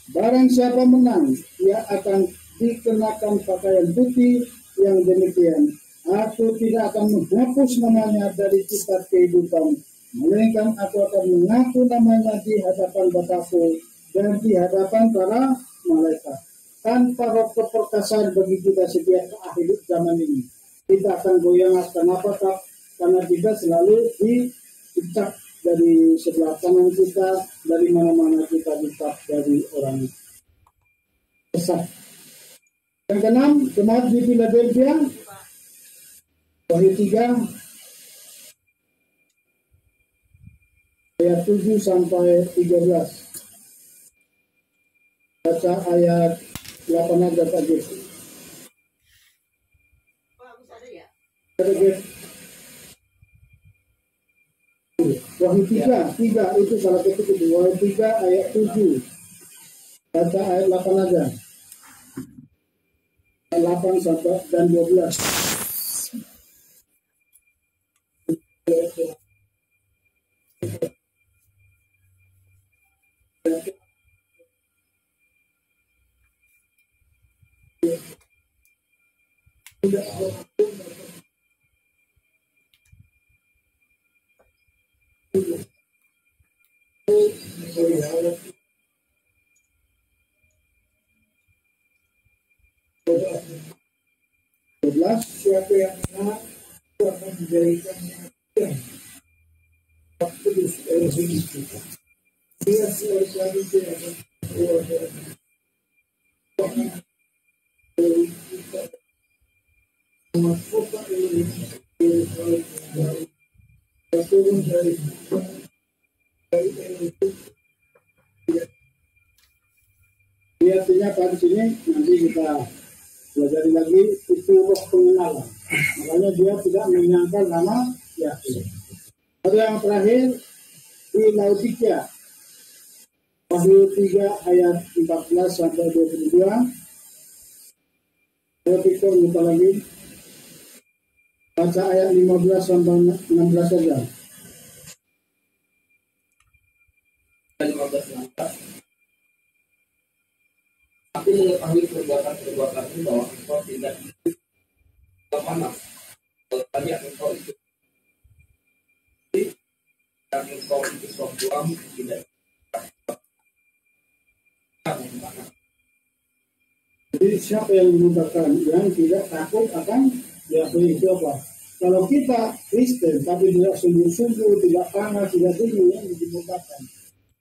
barang siapa menang, ia akan dikenakan pakaian putih yang demikian. Aku tidak akan menghapus namanya dari kitab kehidupan, melainkan aku akan mengaku namanya di hadapan Bapakku dan di hadapan para malaikat. Tanpa roh keperkasaan bagi kita setiap akhir zaman ini, kita akan goyang. Kenapa? Karena kita selalu dicap dari sebelah kanan kita, dari mana-mana kita dicap dari orang sesat. Yang keenam, jemaat di Philadelphia, Wahyu 3 ayat 7 sampai 13. Baca ayat 8 aja tadi. Wahyu 3 itu salah satu kedua. Wahyu 3 ayat 7. Baca ayat 8 aja. Ayat 8 sampai dan 12. Siapa yang menang itu akan menjadikan kudus oleh begitu. Dia sekali tidak akan keluar dari kota ini turun dari artinya pada sini nanti kita belajar lagi itu roh pengenalan. Makanya dia tidak menyangka nama Yakub. Ada yang terakhir di Laodikia. Wahyu 3 ayat 14 sampai 22. Saya pikir lupa lagi. Baca ayat 15 sampai 16 saja. 15. Aku mengetahui perbuatan-perbuatanmu bahwa engkau tidak panas. Tadi engkau itu dan engkau itu sombong tidak. Jadi siapa yang mengatakan yang tidak takut akan Yahweh itu apa? Kalau kita Kristen tapi tidak sungguh-sungguh, tidak panas, tidak dingin yang dibukakan.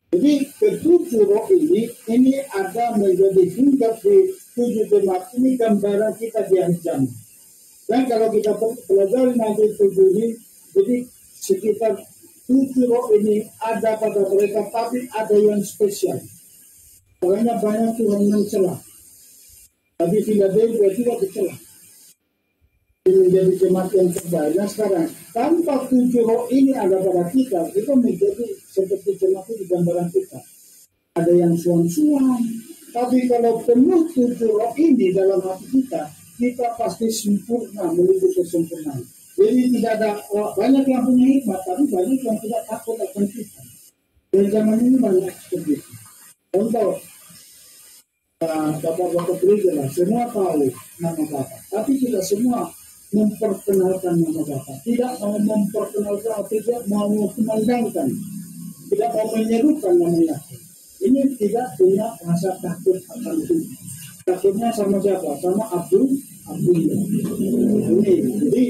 Jadi ketujuh roh ini ada menjadi hinggap di 7 jemaat ini gambaran kita di akhir zaman. Dan kalau kita pelajari nanti 7 ini, jadi sekitar 7 roh ini ada pada mereka, tapi ada yang spesial. Makanya banyak Tuhan mencela. Tapi Philadelphia tidak dicela. Ini menjadi jemaat yang terbaik. Nah sekarang, tanpa 7 roh ini ada pada kita, itu menjadi seperti jemaat di gambaran kita. Ada yang suam-suam. Tapi kalau penuh 7 roh ini dalam hati kita, kita pasti sempurna menuju kesempurnaan. Jadi tidak ada, banyak yang punya hikmat, tapi banyak yang tidak takut akan kita. Dan zaman ini banyak seperti itu. Contoh, Bapak-bapak gereja lah, semua tahu nama Bapak. Tapi tidak semua memperkenalkan nama Bapak. Tidak mau memperkenalkan, tidak mau memandangkan, tidak mau menyerukan namanya. Ini tidak punya rasa takut akan Tuhan. Takutnya sama siapa? Sama Abdul. Ini. Jadi,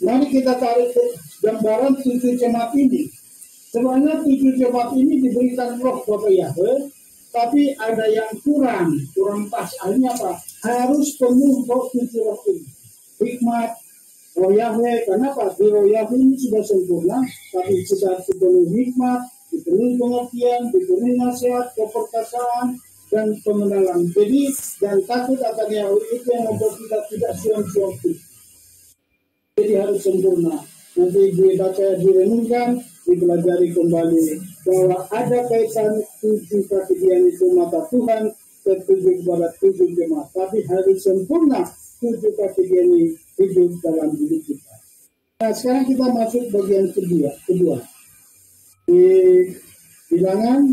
mari kita tarik gambaran 7 jemaat ini. Sebenarnya 7 jemaat ini diberikan roh Bapak Yahweh. Tapi ada yang kurang pas. Akhirnya apa? Harus penuh roh 7 roh ini. Hikmat, roh Yahweh. Kenapa? Di roh Yahweh ini sudah sempurna. Tapi sudah dipenuhi hikmat, dipenuhi pengertian, dipenuhi nasihat, keperkasaan, dan pengenalan. Jadi, dan takut akan Yahweh itu yang membuat kita tidak suam-suam. Jadi harus sempurna. Nanti dibaca, direnungkan, dipelajari kembali bahwa ada kaitan 7 ketinggian itu mata Tuhan tertuju kepada 7 jemaat, tapi harus sempurna 7 ketinggian ini hidup dalam hidup kita. Nah sekarang kita masuk bagian kedua di bilangan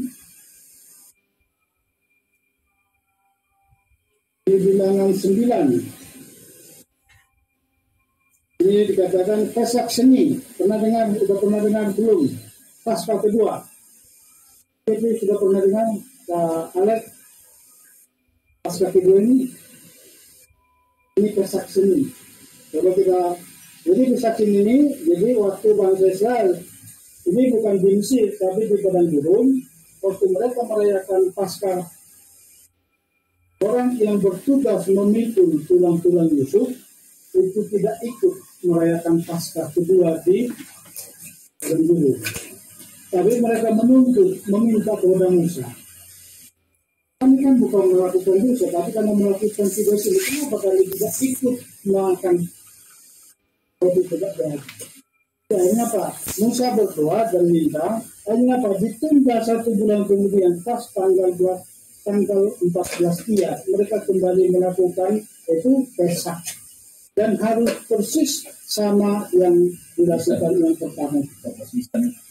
9. Ini dikatakan Pesak Seni. Sudah pernah dengar belum? Pasca kedua. Jadi sudah pernah dengar Pak Alek? Pasca kedua ini Pesak Seni. Jadi Pesak Seni ini, jadi waktu bangsa Israel ini bukan di Mesir, tapi di padang gurun. Waktu mereka merayakan Pasca, orang yang bertugas memikul tulang-tulang Yusuf itu tidak ikut merayakan Paskah kedua di padang gurun. Tapi mereka meminta kepada Musa. Kami kan bukan melakukan dosa, tapi karena melakukan tugas ini, kenapa kalian tidak ikut melakukan roti tegak bahagia? Akhirnya apa? Musa berdoa dan minta. Akhirnya apa? Ditunda 1 bulan kemudian pas tanggal 14 dia mereka kembali melakukan itu Pesak dan harus persis sama yang dilakukan yang pertama.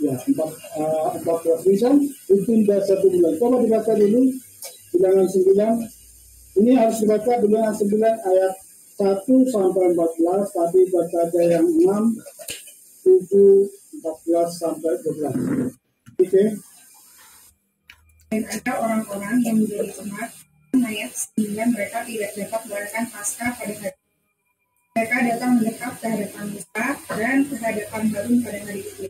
Ya, 14 Nisan ditunda 1 bulan. Coba dibaca dulu bilangan 9. Ini harus dibaca bilangan 9 ayat 1 sampai 14. Tadi baca aja yang 6, 7, 14 sampai 12. Oke. Dan ada orang-orang yang menjadi jemaat mayat sehingga mereka tidak dapat merayakan Paskah pada hari. Mereka datang mendekat ke hadapan Musa dan ke hadapan Harun pada hari itu.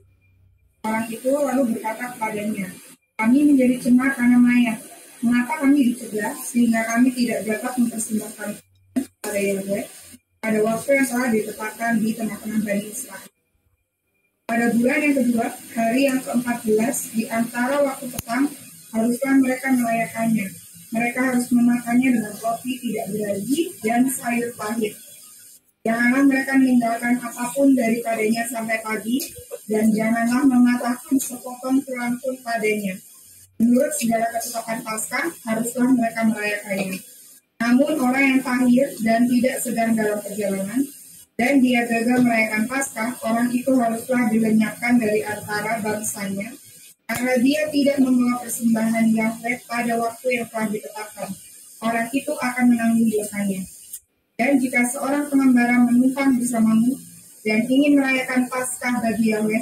Orang itu lalu berkata kepadanya, kami menjadi jemaat karena mayat. Mengapa kami dicegah sehingga kami tidak dapat mempersembahkan kepada Yahweh pada waktu yang telah ditetapkan di tengah-tengah Bani Israel? Pada bulan yang kedua, hari yang ke-14, di antara waktu petang, haruslah mereka merayakannya. Mereka harus memakannya dengan roti tidak beragi dan sayur pahit. Janganlah mereka meninggalkan apapun daripadanya sampai pagi, dan janganlah mematahkan sepotong tulang pun padanya. Menurut segala ketetapan Paskah, haruslah mereka merayakannya. Namun orang yang tahir dan tidak sedang dalam perjalanan, dan dia gagal merayakan Paskah, orang itu haruslah dilenyapkan dari antara bangsanya, karena dia tidak membawa persembahan Yahweh pada waktu yang telah ditetapkan. Orang itu akan menanggung dosanya. Dan jika seorang pengembara menumpang bersamamu dan ingin merayakan Paskah bagi Yahweh,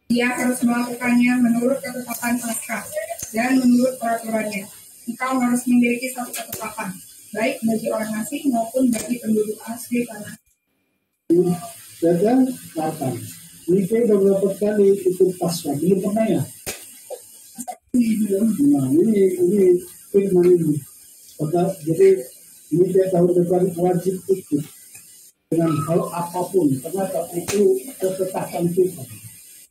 dia harus melakukannya menurut ketetapan Paskah dan menurut peraturannya. Engkau harus memiliki satu ketetapan, baik bagi orang asing maupun bagi penduduk asli tanah. Dan datang. Ini udah berapa kali ikut Paskah, belum pernah ya? Nah, ini firman ini. Jadi ini dia tahun depan wajib ikut dengan hal apapun, karena itu ketetapan Tuhan.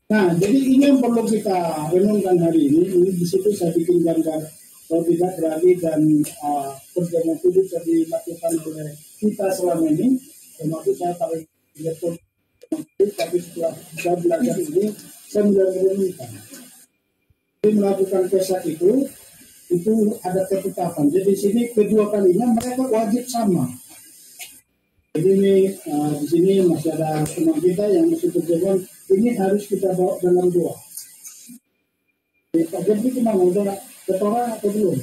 Nah, jadi ini yang perlu kita renungkan hari ini. Ini di situ saya bikin gambar kalau tidak berani dan perjalanan hidup yang dilakukan oleh kita selama ini. Termasuk saya tarik laptop, tapi setelah saya belajar ini, saya mulai merenungkan. Jadi melakukan Pesak itu ada ketetapan. Jadi di sini kedua kalinya mereka wajib sama. Jadi ini di sini masih ada teman kita yang masih berjalan. Ini harus kita bawa dalam doa. Jadi gimana? Udah ketora atau belum?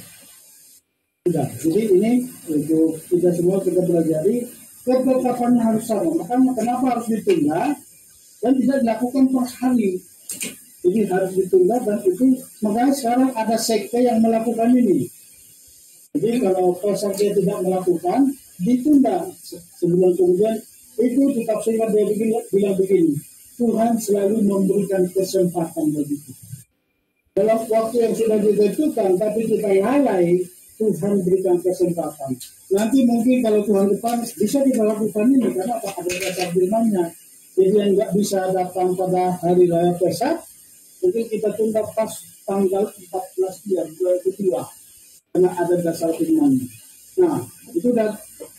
Sudah. Jadi ini untuk kita semua kita pelajari ketetapannya harus sama. Makanya kenapa harus ditunda dan tidak dilakukan per hari? Jadi harus ditunda dan itu makanya sekarang ada sekte yang melakukan ini. Jadi kalau Pesak dia tidak melakukan, ditunda sebulan kemudian itu tetap sehingga dia bilang begini, Tuhan selalu memberikan kesempatan bagi kita. Dalam waktu yang sudah ditentukan, tapi kita lalai, Tuhan berikan kesempatan. Nanti mungkin kalau Tuhan depan bisa kita lakukan ini karena ada dasar firman-Nya. Jadi yang nggak bisa datang pada hari raya Pesak, mungkin kita tunda pas tanggal 14 bulan kedua karena ada dasar firman-Nya. Nah, itu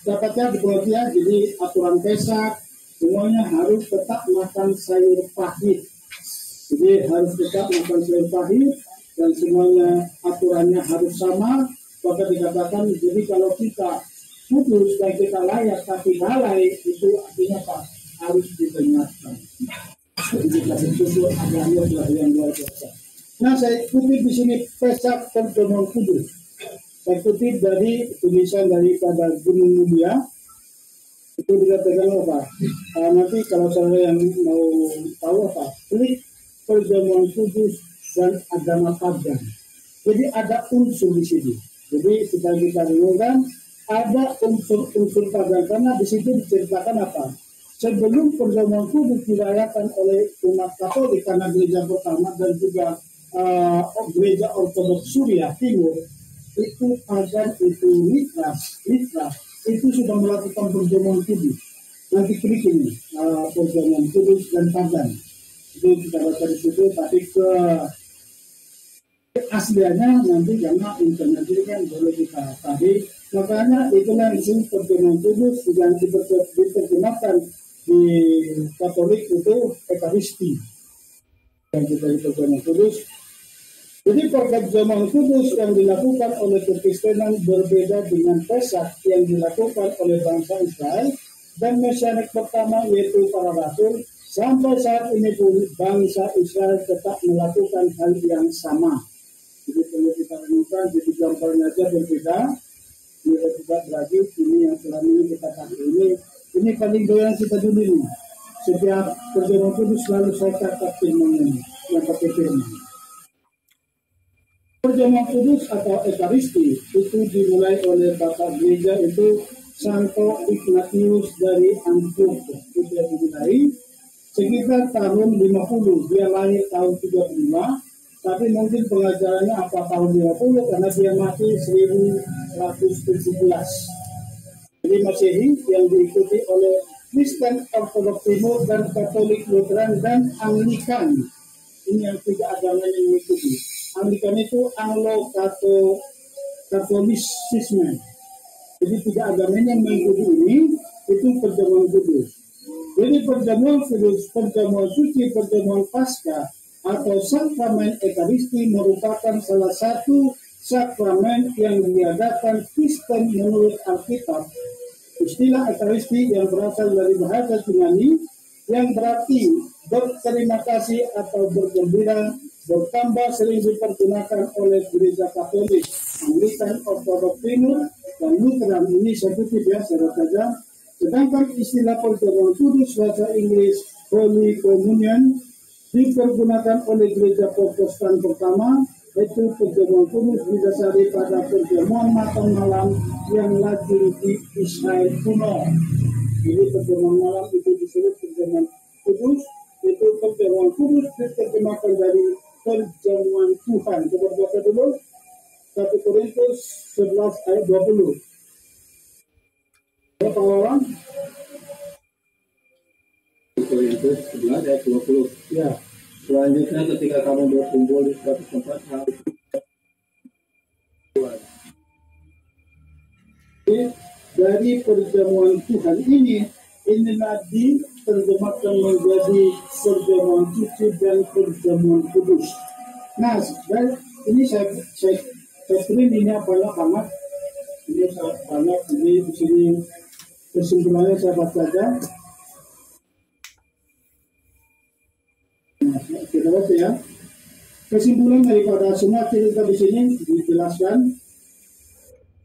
dapatnya di pengertian. Jadi aturan Pesak semuanya harus tetap makan sayur pahit. Jadi harus tetap makan sayur pahit dan semuanya aturannya harus sama. Maka dikatakan jadi kalau kita putus dan kita layak tapi lalai itu artinya apa? Harus didengarkan. Jadi kita bersyukur adanya yang luar biasa. Nah, saya kutip di sini Pesak Pertemuan Kudus. Saya kutip dari tulisan daripada Gunung Mulia. Itu dikatakan apa? Nanti kalau saya yang mau tahu apa, klik Pertemuan Kudus dan agama pagan. Jadi ada unsur di sini. Jadi kita renungkan ada unsur-unsur pagan karena di situ diceritakan apa? Sebelum Perjamuan Kudus dirayakan oleh umat Katolik karena gereja pertama dan juga gereja Ortodoks Suriah Timur itu pagan itu Mitra itu sudah melakukan Perjamuan Kudus. Nanti klik ini Perjamuan Kudus dan pagan itu kita baca di situ, tapi ke aslinya nanti karena internet ini kan boleh kita tarik. Makanya itulah yang disebut Perjamuan Kudus yang diterjemahkan di Katolik itu Ekaristi yang kita perjamuan kudus. Jadi perjamuan kudus yang dilakukan oleh kekristenan berbeda dengan Pesak yang dilakukan oleh bangsa Israel dan Mesianik pertama yaitu para rasul. Sampai saat ini pun bangsa Israel tetap melakukan hal yang sama. Jadi perlu kita renungkan, jadi gambarnya aja berbeda. Ini tidak lagi ini yang selama ini kita pakai ini paling doyan kita dulu nih. Setiap perjamuan kudus selalu saya catat firman yang pakai firman. Perjamuan kudus atau Ekaristi itu dimulai oleh Bapak Gereja itu Santo Ignatius dari Antioch. Itu yang dimulai sekitar tahun 50. Dia lahir tahun 35, tapi mungkin pengajarannya apa tahun 50 karena dia mati 1117. Jadi Masehi yang diikuti oleh Kristen Ortodoks Timur dan Katolik Lutheran dan Anglikan. Ini yang tiga agama yang mengikuti. Anglikan itu Anglo-Katolisisme. Jadi tiga agama yang mengikuti ini itu perjamuan kudus. Jadi perjamuan kudus, perjamuan suci, perjamuan Paskah atau sakramen Ekaristi merupakan salah satu sakramen yang diadakan Kristen menurut Alkitab. Istilah Ekaristi yang berasal dari bahasa Yunani yang berarti berterima kasih atau bergembira bertambah sering dipergunakan oleh Gereja Katolik, Anglikan, Ortodoks Timur, dan Lutheran. Ini sekutif ya, saudara saja. Sedangkan istilah perjamuan kudus bahasa Inggris Holy Communion dipergunakan oleh Gereja Protestan pertama, yaitu perjamuan kudus didasari pada perjamuan makan malam yang lazim di Israel kuno. Jadi perjamuan malam itu disebut perjamuan kudus, itu perjamuan kudus diterjemahkan dari perjamuan Tuhan. Coba baca dulu 1 Korintus 11 ayat 20. Berapa orang? Korintus 11 ayat 20. Ya. Selanjutnya ketika kamu berkumpul di suatu tempat harus dari perjamuan Tuhan inilah diterjemahkan menjadi perjamuan suci dan perjamuan kudus. Nah, ini saya screen ini banyak banget. Ini sangat banyak. Ini di sini kesimpulannya saya baca saja. Nah, kita baca ya. Kesimpulan daripada semua cerita di sini dijelaskan.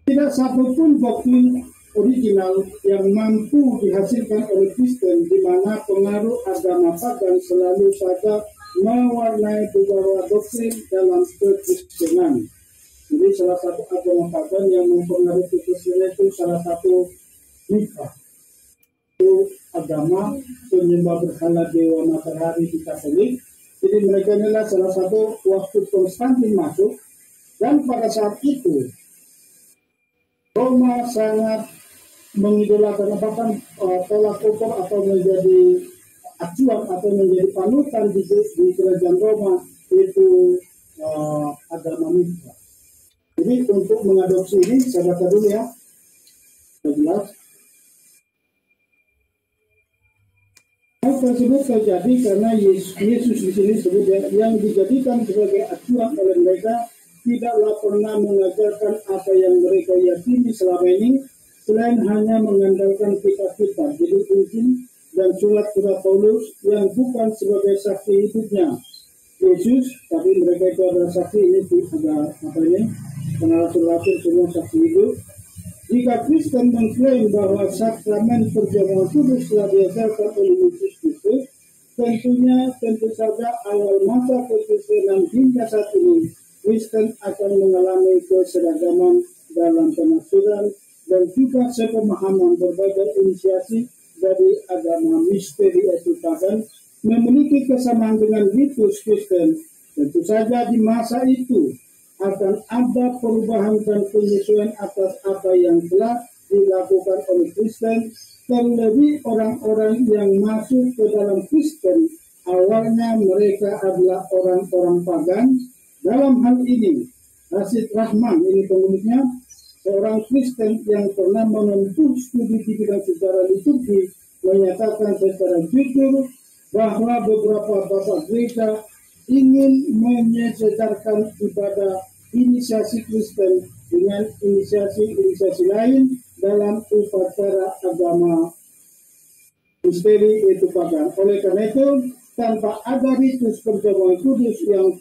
Tidak satupun doktrin original yang mampu dihasilkan oleh Kristen di mana pengaruh agama pagan selalu saja mewarnai beberapa doktrin dalam kekristenan. Jadi salah satu agama pagan yang mempengaruhi kekristenan itu salah satu Mitra. Itu agama penyembah berhala dewa matahari di Katolik. Jadi mereka inilah salah satu waktu Konstantin masuk dan pada saat itu Roma sangat mengidolakan bahkan tolak ukur atau menjadi acuan atau menjadi panutan di kerajaan Roma itu agama Mitra. Jadi untuk mengadopsi ini saya baca dulu ya. Jelas. Hal tersebut terjadi karena Yesus di sini sebut yang dijadikan sebagai acuan oleh mereka tidaklah pernah mengajarkan apa yang mereka yakini selama ini selain hanya mengandalkan kitab-kitab, jadi Injil dan surat-surat Paulus yang bukan sebagai saksi hidupnya Yesus, tapi mereka itu adalah saksi ini ada apa ini penarasul-rasul semua saksi hidup. Jika Kristen mengklaim bahwa sakramen perjamuan kudus telah diajarkan oleh Yesus Kristus, tentu saja awal masa kekristenan hingga saat ini Kristen akan mengalami keseragaman dalam penafsiran dan juga sepemahaman berbagai inisiasi dari agama misteri yaitu pagan memiliki kesamaan dengan ritus Kristen. Tentu saja di masa itu akan ada perubahan dan penyesuaian atas apa yang telah dilakukan oleh Kristen, terlebih orang-orang yang masuk ke dalam Kristen awalnya mereka adalah orang-orang pagan. Dalam hal ini, Rashid Rahman, ini pemiliknya, seorang Kristen yang pernah menempuh studi di bidang sejarah liturgi menyatakan secara jujur bahwa beberapa bapak gereja ingin menyejajarkan ibadah inisiasi Kristen dengan inisiasi lain dalam upacara agama misteri yaitu pagan. Oleh karena itu, tanpa ada ritus perjamuan kudus yang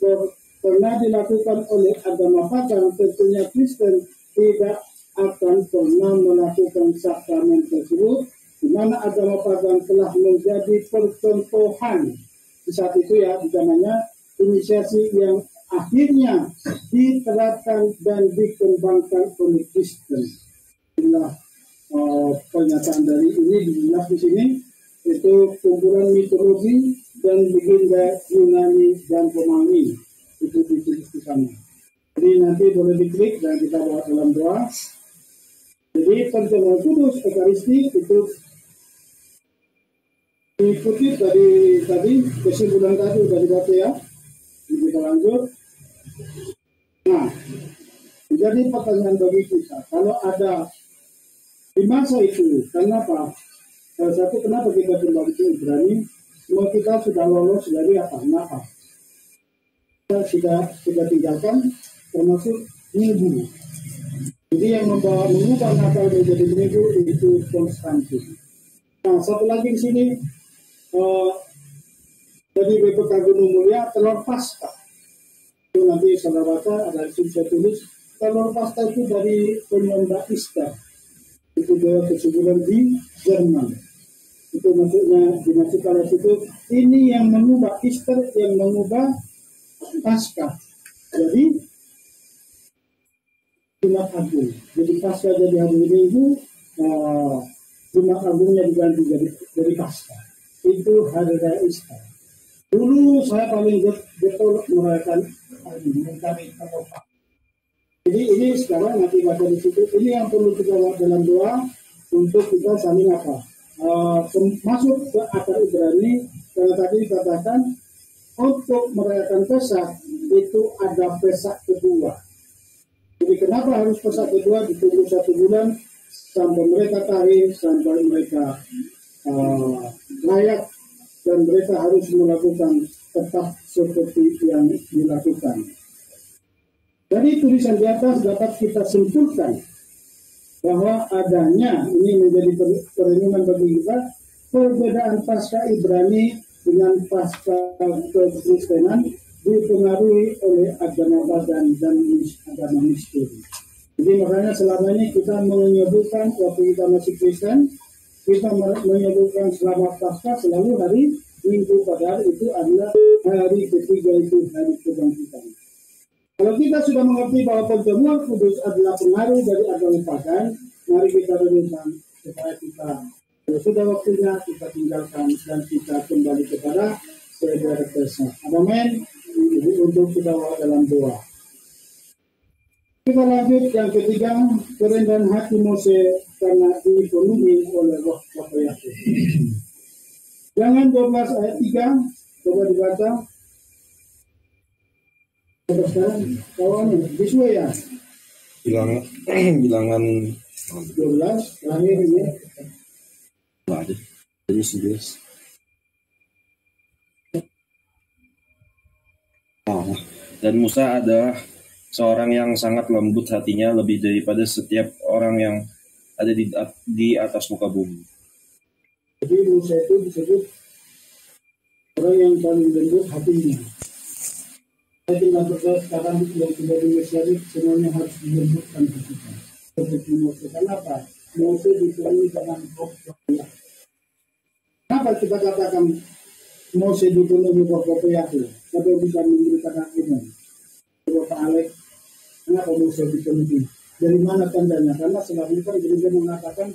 pernah dilakukan oleh agama pagan, tentunya Kristen tidak akan pernah melakukan sakramen tersebut, di mana agama pagan telah menjadi percontohan di saat itu ya, di zamannya, inisiasi yang akhirnya diterapkan dan dikembangkan oleh Kristen. Inilah pernyataan dari ini dijelas di sini, itu kumpulan mitologi dan legenda Yunani dan Romawi itu ditulis di sana. Jadi nanti boleh diklik dan kita bawa dalam doa. Jadi perjamuan kudus Ekaristi itu dikutip dari tadi kesimpulan tadi sudah dibaca ya. Kita lanjut. Nah, jadi pertanyaan bagi kita, kalau ada di masa itu, kenapa? Salah satu kenapa kita kembali ke Ibrani? Semua kita sudah lolos dari apa? Kenapa? Kita tinggalkan termasuk minggu. Jadi yang mengubah Natal menjadi minggu itu Konstantin. Nah, satu lagi di sini dari BPK Gunung Mulia telur Paskah. Itu nanti saudara baca ada di sini saya tulis telur Paskah itu dari penyembah Easter. Itu dia kesimpulan di Jerman. Itu maksudnya dimasukkan oleh situ. Ini yang mengubah Easter, yang mengubah Paskah. Jadi Jumat Agung. Jadi Paskah jadi hari Minggu, Jumat Agungnya diganti jadi Paskah. Itu hari raya Easter. Dulu saya paling getol merayakan mencari apa. Jadi ini sekarang nanti baca di situ. Ini yang perlu kita buat dalam doa untuk kita saling apa? Masuk ke akar Ibrani yang tadi dikatakan untuk merayakan Pesak itu ada Pesak kedua. Jadi kenapa harus Pesak kedua? Ditunggu 1 bulan sampai mereka tahir, sampai mereka layak, dan mereka harus melakukan tetap seperti yang dilakukan. Dari tulisan di atas dapat kita simpulkan bahwa adanya, ini menjadi perenungan bagi kita, perbedaan Paskah Ibrani dengan Paskah Kekristenan dipengaruhi oleh agama pagan dan agama misteri. Jadi makanya selama ini kita menyebutkan waktu kita masih Kristen, kita menyebutkan selamat Paskah selalu hari Minggu, padahal itu adalah hari ketiga, itu hari kebangkitan. Kalau kita sudah mengerti bahwa perjamuan kudus adalah pengaruh dari agama pagan, mari kita renungkan supaya kita, kalau sudah waktunya, kita tinggalkan dan kita kembali kepada saudara Pesak. Amin. Untuk kita bawa dalam doa. Kita lanjut yang ketiga, kerendahan hati Mose karena dipenuhi oleh Roh Yahweh. Jangan 12 ayat 3, coba dibaca. Sekarang kawan Biswa ya. Bilangan 12 terakhir ini. ada. Jadi 11. Dan Musa adalah seorang yang sangat lembut hatinya, lebih daripada setiap orang yang ada di atas muka bumi. Jadi Musa itu disebut orang yang paling lembut hatinya. Saya tinggal berdoa sekarang yang sudah di Mesir semuanya harus dilembutkan hatinya. Seperti Mose. Kenapa? Mose dipenuhi dengan Roh Yahweh. Kenapa kita katakan Mose dipenuhi Roh Yahweh? Siapa yang bisa memberikan argumen? Bapak Alek, kenapa Mose dipenuhi? Dari mana tandanya? Karena selama ini kan gereja mengatakan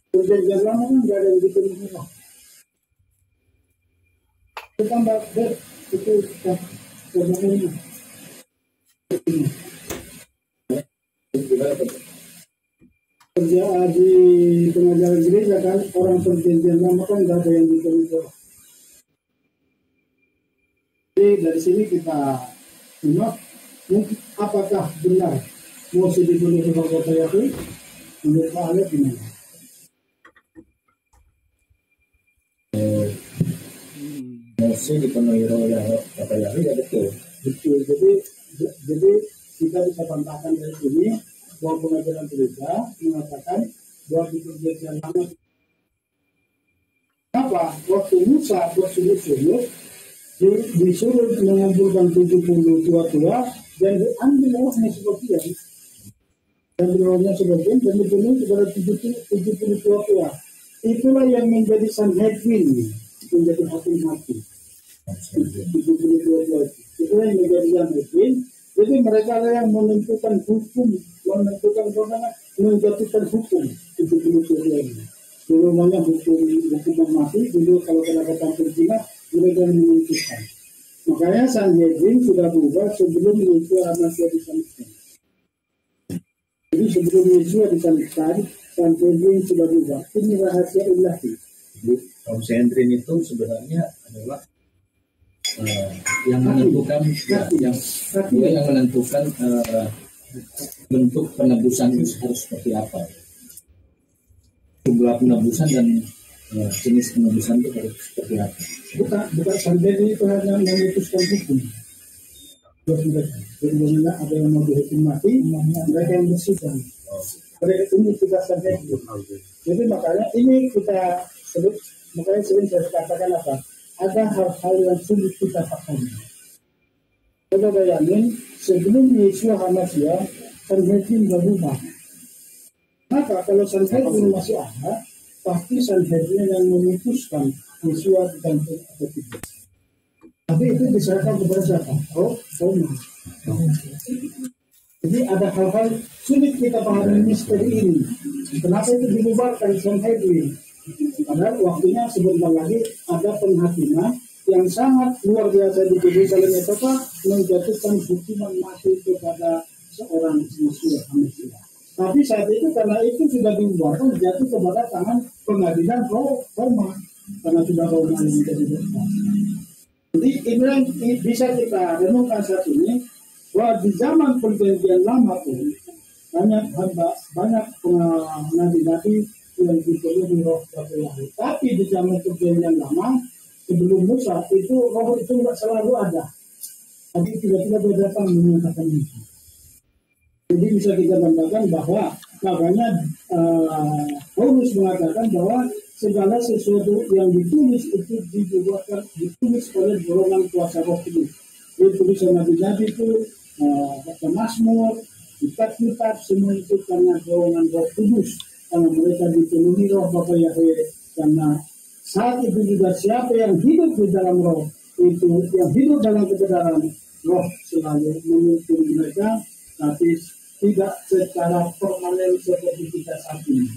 perjanjian lama kan tidak ada yang dipenuhi Roh. Ditambah itu sudah sebenarnya. Kerja di pengajaran gereja kan orang perjanjian lama kan tidak ada yang dipenuhi Roh. Jadi dari sini kita simak apakah benar Mose dipenuhi Roh Yahweh? Menurut Pak Alek gimana? mesti dipenuhi roh kata Yahweh, ya betul. Betul. Jadi kita bisa bantahkan dari sini bahwa pengajaran gereja mengatakan bahwa di perjanjian lama apa waktu Musa bersuluk-suluk disuruh mengumpulkan 70 tua-tua dan diambil rohnya sebagian dan dipenuhi kepada 70 tua-tua. Itulah yang menjadi Sanhedrin, menjadi hakim-hakim. 70 tua-tua itulah yang menjadi Sanhedrin. Jadi mereka yang menentukan hukum, menjatuhkan hukum 70 tua-tua ini. Dulu namanya hukum mati, dulu kalau kata berzina mereka menentukan. Makanya Sanhedrin sudah berubah sebelum Yesua masih disalibkan. Jadi sebelum Yesua disalibkan, Sanhedrin sudah berubah. Ini rahasia ilahi. Sanhedrin itu sebenarnya adalah yang menentukan yang menentukan bentuk penebusan itu harus seperti apa, jumlah penebusan dan jenis penebusan itu harus seperti apa. Bukan Sanhedrin itu hanya memutuskan hukum. Jadi ada yang mau dihukum mati, mereka yang bersidang. Mereka ini kita Sanhedrin. Jadi makanya ini kita sebut, makanya sering saya katakan apa? Ada hal-hal yang sulit kita pahami. Coba bayangin, sebelum Yesua Hamasiah, Sanhedrin berubah. Maka kalau Sanhedrin masih ada, pasti Sanhedrin yang memutuskan Yesua digantung atau tidak. Tapi itu diserahkan kepada siapa? Roma. Jadi ada hal-hal sulit kita pahami misteri ini. Kenapa itu dibubarkan Sanhedrin? Padahal waktunya sebentar lagi ada penghakiman yang sangat luar biasa di Yerusalem itu menjatuhkan hukuman mati kepada seorang Yesua Hamasiah. Tapi saat itu karena itu sudah dibubarkan jatuh kepada tangan pengadilan Roma karena sudah Roma yang menjadi besar. Jadi inilah bisa kita renungkan saat ini bahwa di zaman perjanjian lama pun banyak nabi-nabi yang dipenuhi roh Yahweh. Tapi di zaman perjanjian lama sebelum Musa itu roh itu tidak selalu ada. Tapi tiba-tiba dia datang menyatakan itu. Jadi bisa kita katakan bahwa makanya Paulus mengatakan bahwa segala sesuatu yang ditulis itu ditulis oleh dorongan kuasa Roh Kudus. Jadi tulisan nabi-nabi itu Mazmur, kitab-kitab semua itu karena dorongan Roh Kudus. Karena mereka dipenuhi roh Bapa Yahweh. Karena saat itu juga siapa yang hidup di dalam roh itu, yang hidup dalam kebenaran roh selalu memimpin mereka, tapi tidak secara permanen seperti kita saat ini.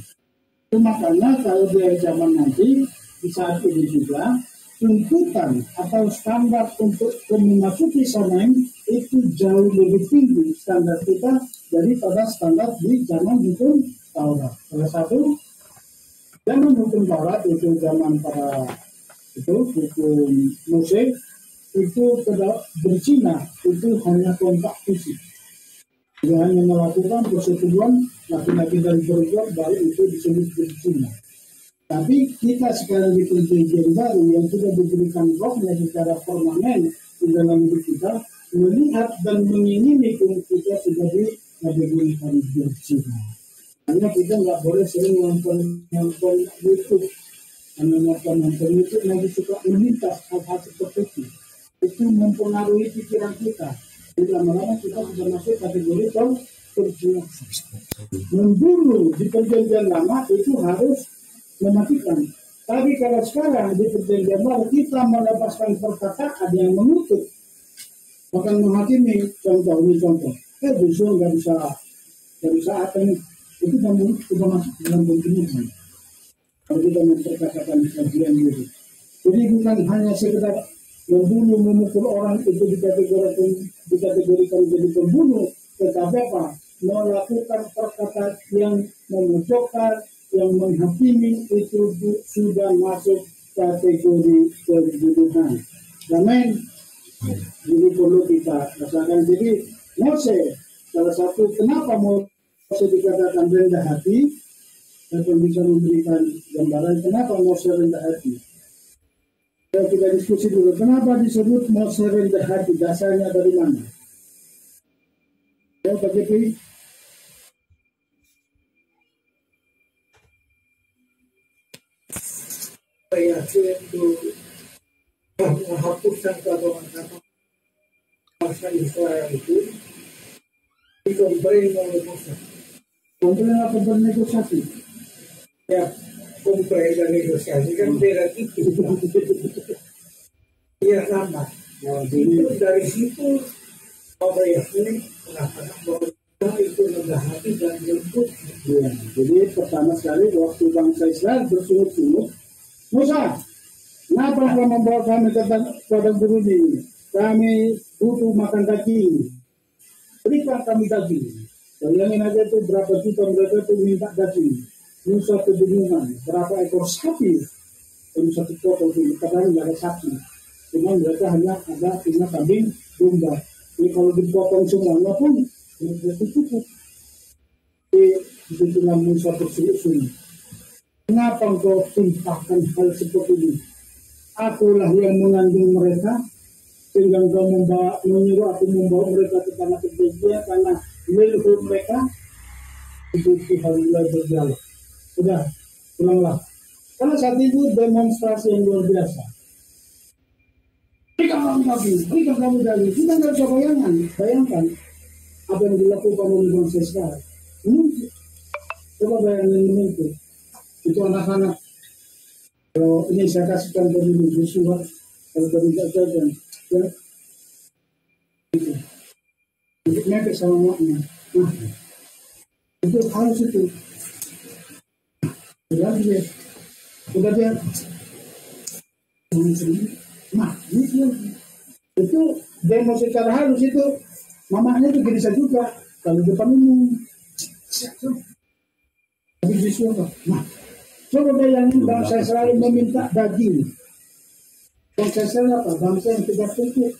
Itu makanya kalau di zaman nanti di saat ini juga tuntutan atau standar untuk memasuki Samen itu jauh lebih tinggi standar kita daripada standar di zaman hukum Taurat. Salah satu zaman hukum Taurat itu zaman para itu hukum Mose itu berzina itu hanya kontak fisik. Dia hanya melakukan persetubuhan laki-laki dan perempuan baru itu disebut berzina. Tapi kita sekarang di perjanjian baru yang sudah diberikan rohnya secara permanen di dalam hidup kita, melihat dan mengingini kita sebagai bagaimana berzina. Karena kita nggak boleh sering nonton YouTube. Karena nonton YouTube nanti suka melintas hal-hal seperti itu. Itu mempengaruhi pikiran kita. Jadi lama-lama kita sudah masuk kategori berzina. Dulu di perjanjian lama itu harus mematikan. Tapi kalau sekarang di perjanjian baru kita melepaskan perkataan yang menutup, bahkan menghakimi. Contoh. Justru nggak bisa apa ini. Itu sudah masuk dalam pembunuhan. Kalau kita memperkatakan bagian itu. Jadi bukan hanya sekedar membunuh, memukul orang itu dikategorikan jadi pembunuh, tetapi apa? Melakukan perkataan yang memojokkan, yang menghakimi itu sudah masuk kategori pembunuhan. Amin. Jadi perlu kita rasakan. Jadi Mose salah satu kenapa Mose dikatakan rendah hati, dan bisa memberikan gambaran kenapa Mose rendah hati. Kita diskusi dulu, kenapa disebut Mose rendah hati, dasarnya dari mana? Ya, Pak Jepi. Saya itu menghapuskan kata-kata bangsa Israel itu dikompres oleh Musa. Kompres apa bernegosiasi? Ya, kompres dan negosiasi kan beda itu. Iya sama. Nah, itu dari situ apa ya ini mengatakan bahwa kita itu rendah hati dan lembut. Ya, jadi pertama sekali waktu bangsa Israel bersungut-sungut, Musa, kenapa kau membawa kami ke padang gurun ini? Kami butuh makan daging. Berikan kami daging. Bayangin aja itu berapa juta mereka itu minta daging. Musa kebingungan, berapa ekor sapi? Kalau satu potong itu, kadang nggak ada sapi. Cuma mereka hanya ada punya kambing, domba. Jadi kalau dipotong semuanya pun, itu cukup. Disitulah Musa bersungut-sungut. Kenapa engkau timpakan hal seperti ini? Akulah yang mengandung mereka, sehingga engkau menyuruh aku membawa mereka ke tanah perjanjian, karena leluhur mereka itu Tuhan mulai berjalan. Sudah, pulanglah. Karena saat itu demonstrasi yang luar biasa. Berikan kami daging. Kita nggak bisa bayangkan apa yang dilakukan oleh bangsa Israel. Coba bayangin itu anak-anak. Kalau ini saya kasih contoh dulu Joshua, kalau dari jajan, ya, itu, untuk mepet sama maknya. Nah, itu harus itu. Udah dia, nah, itu demo secara halus itu, mamanya itu bisa juga kalau depan umum. Tapi Joshua, nah. Coba bayangin bangsa Israel meminta daging. Bangsa Israel apa? Bangsa yang tidak tunduk.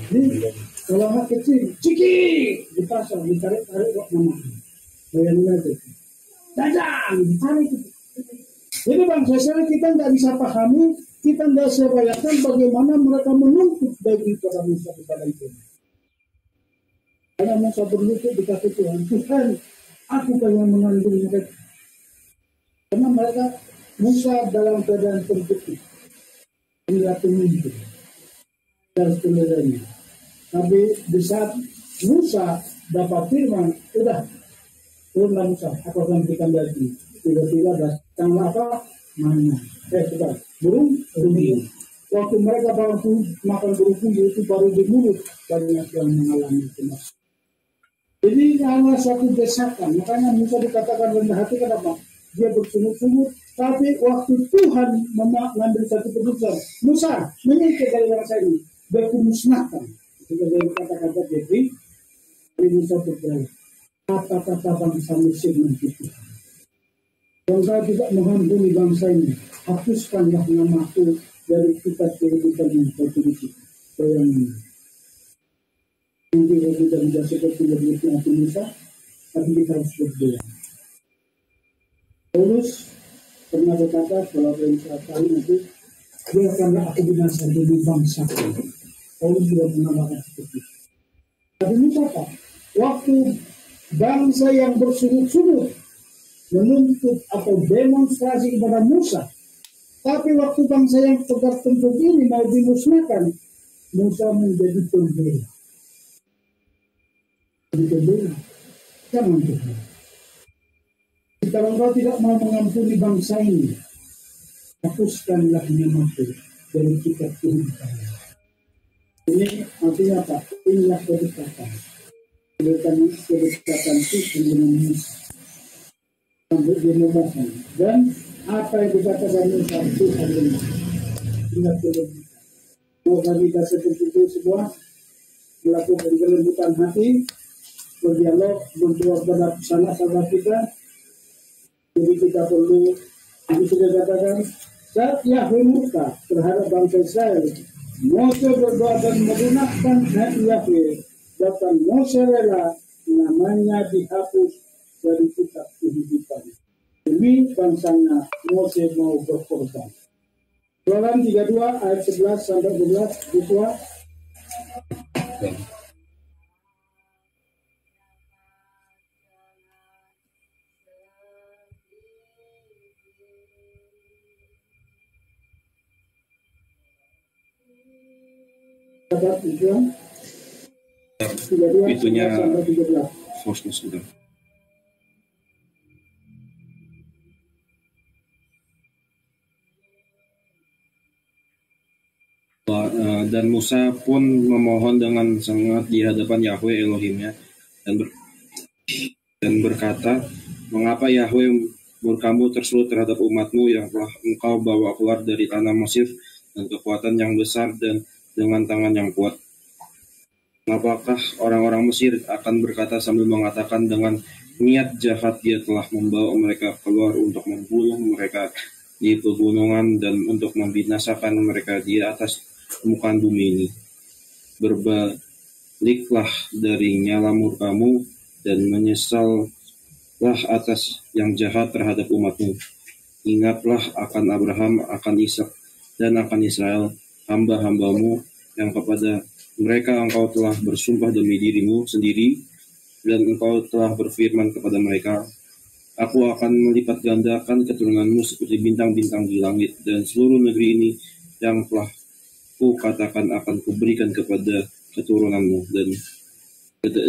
Jadi kalau anak kecil, ciki di pasar ditarik-tarik kok mama. Bayangin aja. Jajan ditarik. Jadi bangsa Israel kita nggak bisa pahami, kita nggak bisa bayangkan bagaimana mereka menuntut daging kepada Musa kepada itu. Karena Musa berlutut dikasih Tuhan, aku pengen mengandung mereka. Karena mereka Musa dalam keadaan tertutup, tidak pemimpin dan sebagainya. Tapi di saat Musa dapat firman, udah turunlah Musa, aku akan berikan daging. Tiba-tiba datanglah apa? Mana? Burung. Waktu mereka baru makan burung puyuh itu baru di mulut, banyak yang mengalami kematian. Jadi karena suatu desakan, makanya Musa dikatakan rendah hati. Kenapa? Dia bersungut-sungut, tapi waktu Tuhan mengambil satu keputusan, Musa menyingkir dari bangsa ini, berkumusnahkan. Ketika dia kata-kata jadi Musa berkata, kata-kata bangsa Mesir nanti Tuhan. Bangsa tidak mengampuni bangsa ini, hapuskanlah namaku dari kitab kehidupan yang kau tulis. Bayangin. Nanti kalau tidak seperti begitu Musa, tapi kita harus berdoa. Paulus pernah berkata kalau bangsa kali itu dia akan aku binasa dari bangsa. Paulus juga menambahkan seperti itu. Tapi Musa apa? Waktu bangsa yang bersungut-sungut menuntut atau demonstrasi kepada Musa, tapi waktu bangsa yang tegak tentang ini mau dimusnahkan, Musa menjadi pembela. Jangan Tuhan. Kalau engkau tidak mau mengampuni bangsa ini, hapuskanlah namaku dari kitab kehidupan. Ini artinya apa? Inilah kedekatan. Kedekatan Tuhan dengan Musa. Sampai dia memohon. Dan apa yang dikatakan Musa Tuhan ini? Ingat kelembutan. Moga kita seperti itu semua melakukan kelembutan hati, berdialog, berdoa kepada sahabat kita. Jadi kita perlu, ini sudah katakan, saat Yahweh murka terhadap bangsa Israel, Mose berdoa dan menggunakan hati Yahweh, bahkan Mose rela namanya dihapus dari kitab kehidupan. Demi bangsanya Mose mau berkorban. Keluaran 32 ayat 11 sampai 12 Joshua. Itunya fokus sudah. Dan Musa pun memohon dengan sangat di hadapan Yahweh Elohimnya dan berkata, mengapa Yahweh murkamu tersulut terhadap umatmu yang telah engkau bawa keluar dari tanah Mesir dan kekuatan yang besar dan dengan tangan yang kuat? Apakah orang-orang Mesir akan berkata sambil mengatakan dengan niat jahat dia telah membawa mereka keluar untuk membunuh mereka di pegunungan dan untuk membinasakan mereka di atas permukaan bumi ini? Berbaliklah dari nyala murkamu dan menyesallah atas yang jahat terhadap umatmu. Ingatlah akan Abraham, akan Ishak, dan akan Israel, hamba-hambamu yang kepada mereka engkau telah bersumpah demi dirimu sendiri, dan engkau telah berfirman kepada mereka, aku akan melipat gandakan keturunanmu seperti bintang-bintang di langit, dan seluruh negeri ini yang telah kukatakan akan kuberikan kepada keturunanmu, dan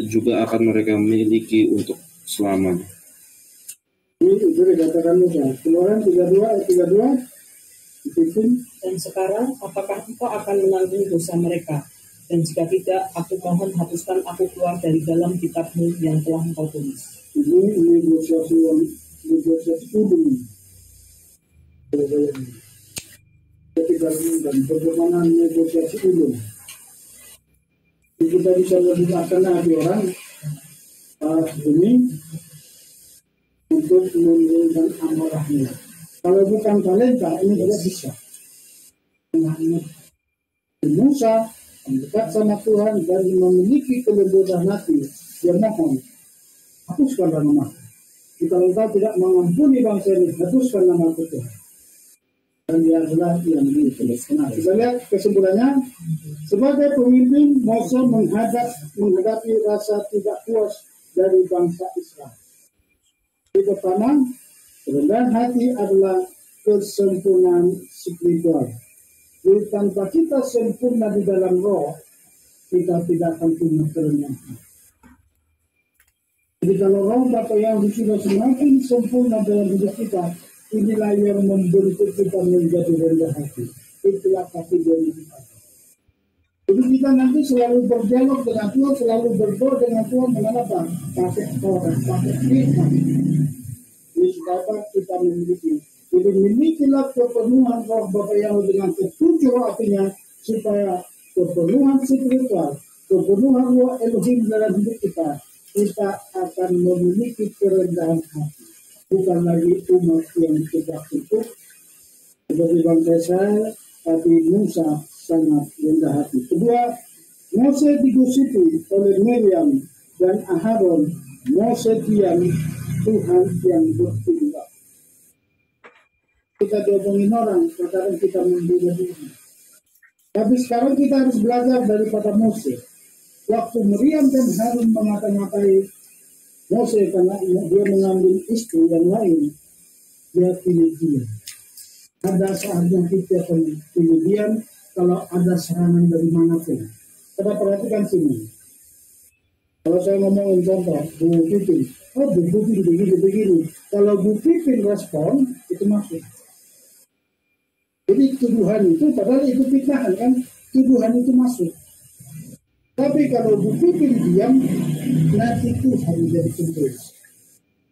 juga akan mereka miliki untuk selamanya. Ini itu dikatakan Musa. Keluaran 32 ayat 32. Dan sekarang, apakah engkau akan menanggung dosa mereka? Dan jika tidak, aku mohon hapuskan aku keluar dari dalam kitabmu yang telah engkau tulis. Ini negosiasi umum. Ketika dan bagaimana negosiasi umum. Kita bisa menggunakan hati orang ini untuk menurunkan amarahnya. Kalau bukan talenta, ini tidak bisa. Musa mendekat sama Tuhan dan memiliki kelembutan hati, dia mohon, hapuskanlah nama. Jika engkau tidak mengampuni bangsa ini, hapuskan nama Tuhan. Dan dia adalah yang dituliskan. Kita lihat kesimpulannya, sebagai pemimpin, Mose menghadapi rasa tidak puas dari bangsa Israel. Di pertama, kerendahan hati adalah kesempurnaan spiritual. Jadi tanpa kita sempurna di dalam roh, kita tidak akan punya kerendahan. Jadi kalau roh Bapa yang sudah semakin sempurna dalam hidup kita, inilah yang membentuk kita menjadi rendah hati. Itulah hati dari kita. Jadi kita nanti selalu berdialog dengan Tuhan, selalu berdoa dengan Tuhan, mengapa? Pakai orang, pakai firman. Ini sebab kita memiliki. Jadi milikilah kepenuhan roh Bapa yang dengan ketujuh artinya supaya kepenuhan spiritual, kepenuhan roh Elohim dalam hidup kita akan memiliki kerendahan hati. Bukan lagi umat yang tidak tutup seperti bangsa Israel, tapi Musa sangat rendah hati. Kedua, Mose digosipi oleh Miriam dan Aharon. Mose diam, Tuhan yang bertindak. Kita diomongin orang, kadang kita membunuh diri. Tapi sekarang kita harus belajar daripada Mose. Waktu Miriam dan Harun mengata-ngatai Mose karena dia mengambil istri yang lain, dia pilih diam. Ada saatnya kita pilih diam kalau ada serangan dari manapun. Kita perhatikan sini. Kalau saya ngomongin contoh, Bu Pipin, Bu Pipin begini. Kalau Bu Pipin respon, itu masuk. Jadi tuduhan itu, padahal itu fitnahan kan, tuduhan itu masuk. Tapi kalau Bu Pipin diam, nanti Tuhan jadi tuduh.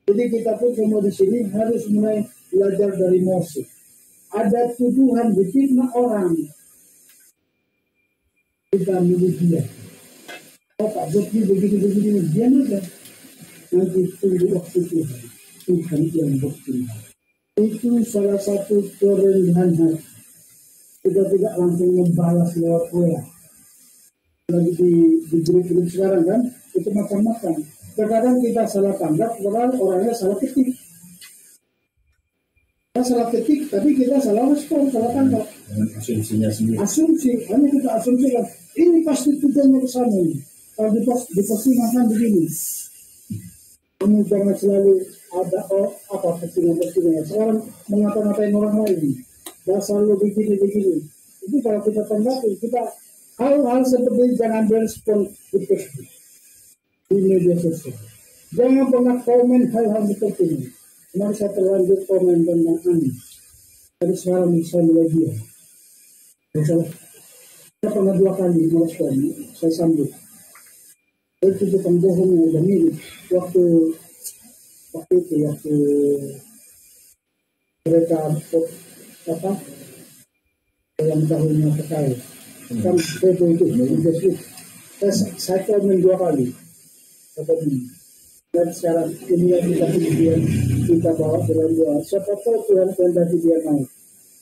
Jadi kita pun semua di sini harus mulai belajar dari Mose. Ada tuduhan difitnah orang, kita milih dia. Oh Pak Jokowi begini, dia aja. Nanti tunggu waktu Tuhan yang bertindak. Itu salah satu kerendahan hati. Kita tidak langsung membalas lewat WA. Lagi di grup sekarang kan, itu macam-macam. Terkadang kita salah tanggap, padahal orangnya salah ketik. Kita salah ketik, tapi kita salah respon, salah tangkap. Dengan asumsinya sendiri. Asumsi, hanya kita asumsikan ini pasti tujuannya ke sana nih. Kalau dipostingan begini, kamu jangan selalu ada apa postingan. Sekarang mengata-ngatain orang lain, dasar lu begini. Itu kalau kita tanggapi, kita hal-hal seperti jangan berespon di Facebook, di media sosial. Jangan pernah komen hal-hal seperti ini. Kemarin saya terlanjur komen tentang Anies. Tapi sekarang saya mulai diam. Saya pernah 2 kali merespon, saya sambut. Itu bukan bohong, udah mirip. Waktu mereka dalam tahunnya terkait. Kan itu saya komen 2 kali. Dan sekarang ini yang kita bawa dalam doa. Siapa tahu Tuhan kehendaki dia naik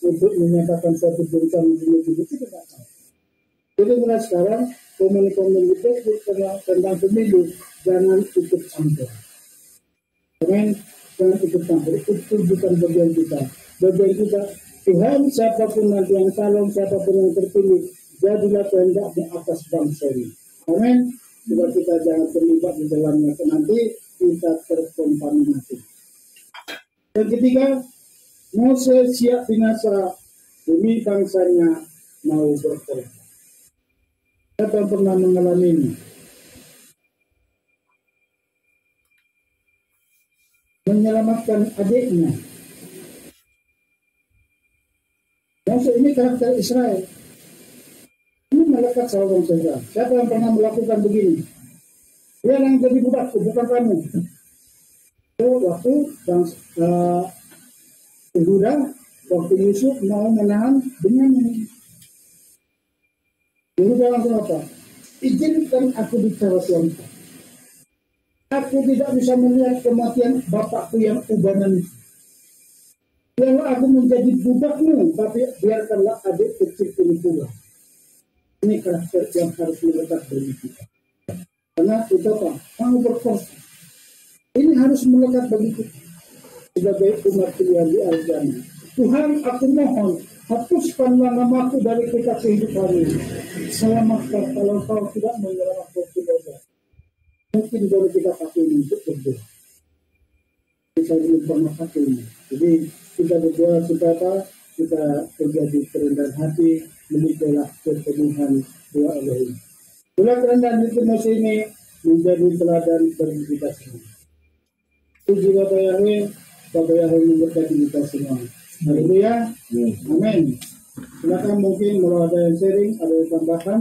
untuk menyatakan suatu berita mengenai hidup itu tidak tahu. Jadi mulai sekarang komen-komen itu tentang pemilu jangan ikut campur. Jangan ikut campur. Itu bukan bagian kita. Bagian kita Tuhan siapapun nanti yang calon, siapapun yang terpilih, jadilah kehendaknya atas bangsa ini. Amin. Coba kita jangan terlibat di dalamnya, nanti kita terkontaminasi. Yang ketiga, Moses siap binasa demi bangsanya mau berkorban. Siapa yang pernah mengalami ini? Menyelamatkan adiknya. Moses ini karakter Israel. Ini melekat sama bangsa Israel. Siapa yang pernah melakukan begini? Dia yang jadi budakku, bukan kamu. Itu waktu Yehuda, waktu Yusuf mau menahan Benyamin. Yehuda langsung apa? Izinkan aku bicara Tuhan. Aku tidak bisa melihat kematian bapakku yang ubanan itu. Biarlah aku menjadi budakmu, tapi biarkanlah adik kecil ini pulang. Ini karakter yang harus melekat bagi kita. Karena kita mau berkorban. Ini harus melekat bagi kita sebagai umat pilihan di Al-Jannah. Tuhan, aku mohon hapuskanlah namaku dari kitab kehidupan ini. Selamatkan kalau kau tidak menyelamatkan kita. Mungkin baru kita pakai ini untuk berdoa. Kita belum pernah pakai ini. Jadi kita berdoa supaya kita terjadi kerendahan hati, memikirlah kepenuhan doa Allah ini. Bila kerendahan itu masih ini menjadi teladan bagi kita semua. Puji Bapak Yahweh, Bapak Yahweh memberkati kita semua. Haleluya, amin. Silakan mungkin kalau ada yang sharing, ada yang tambahan.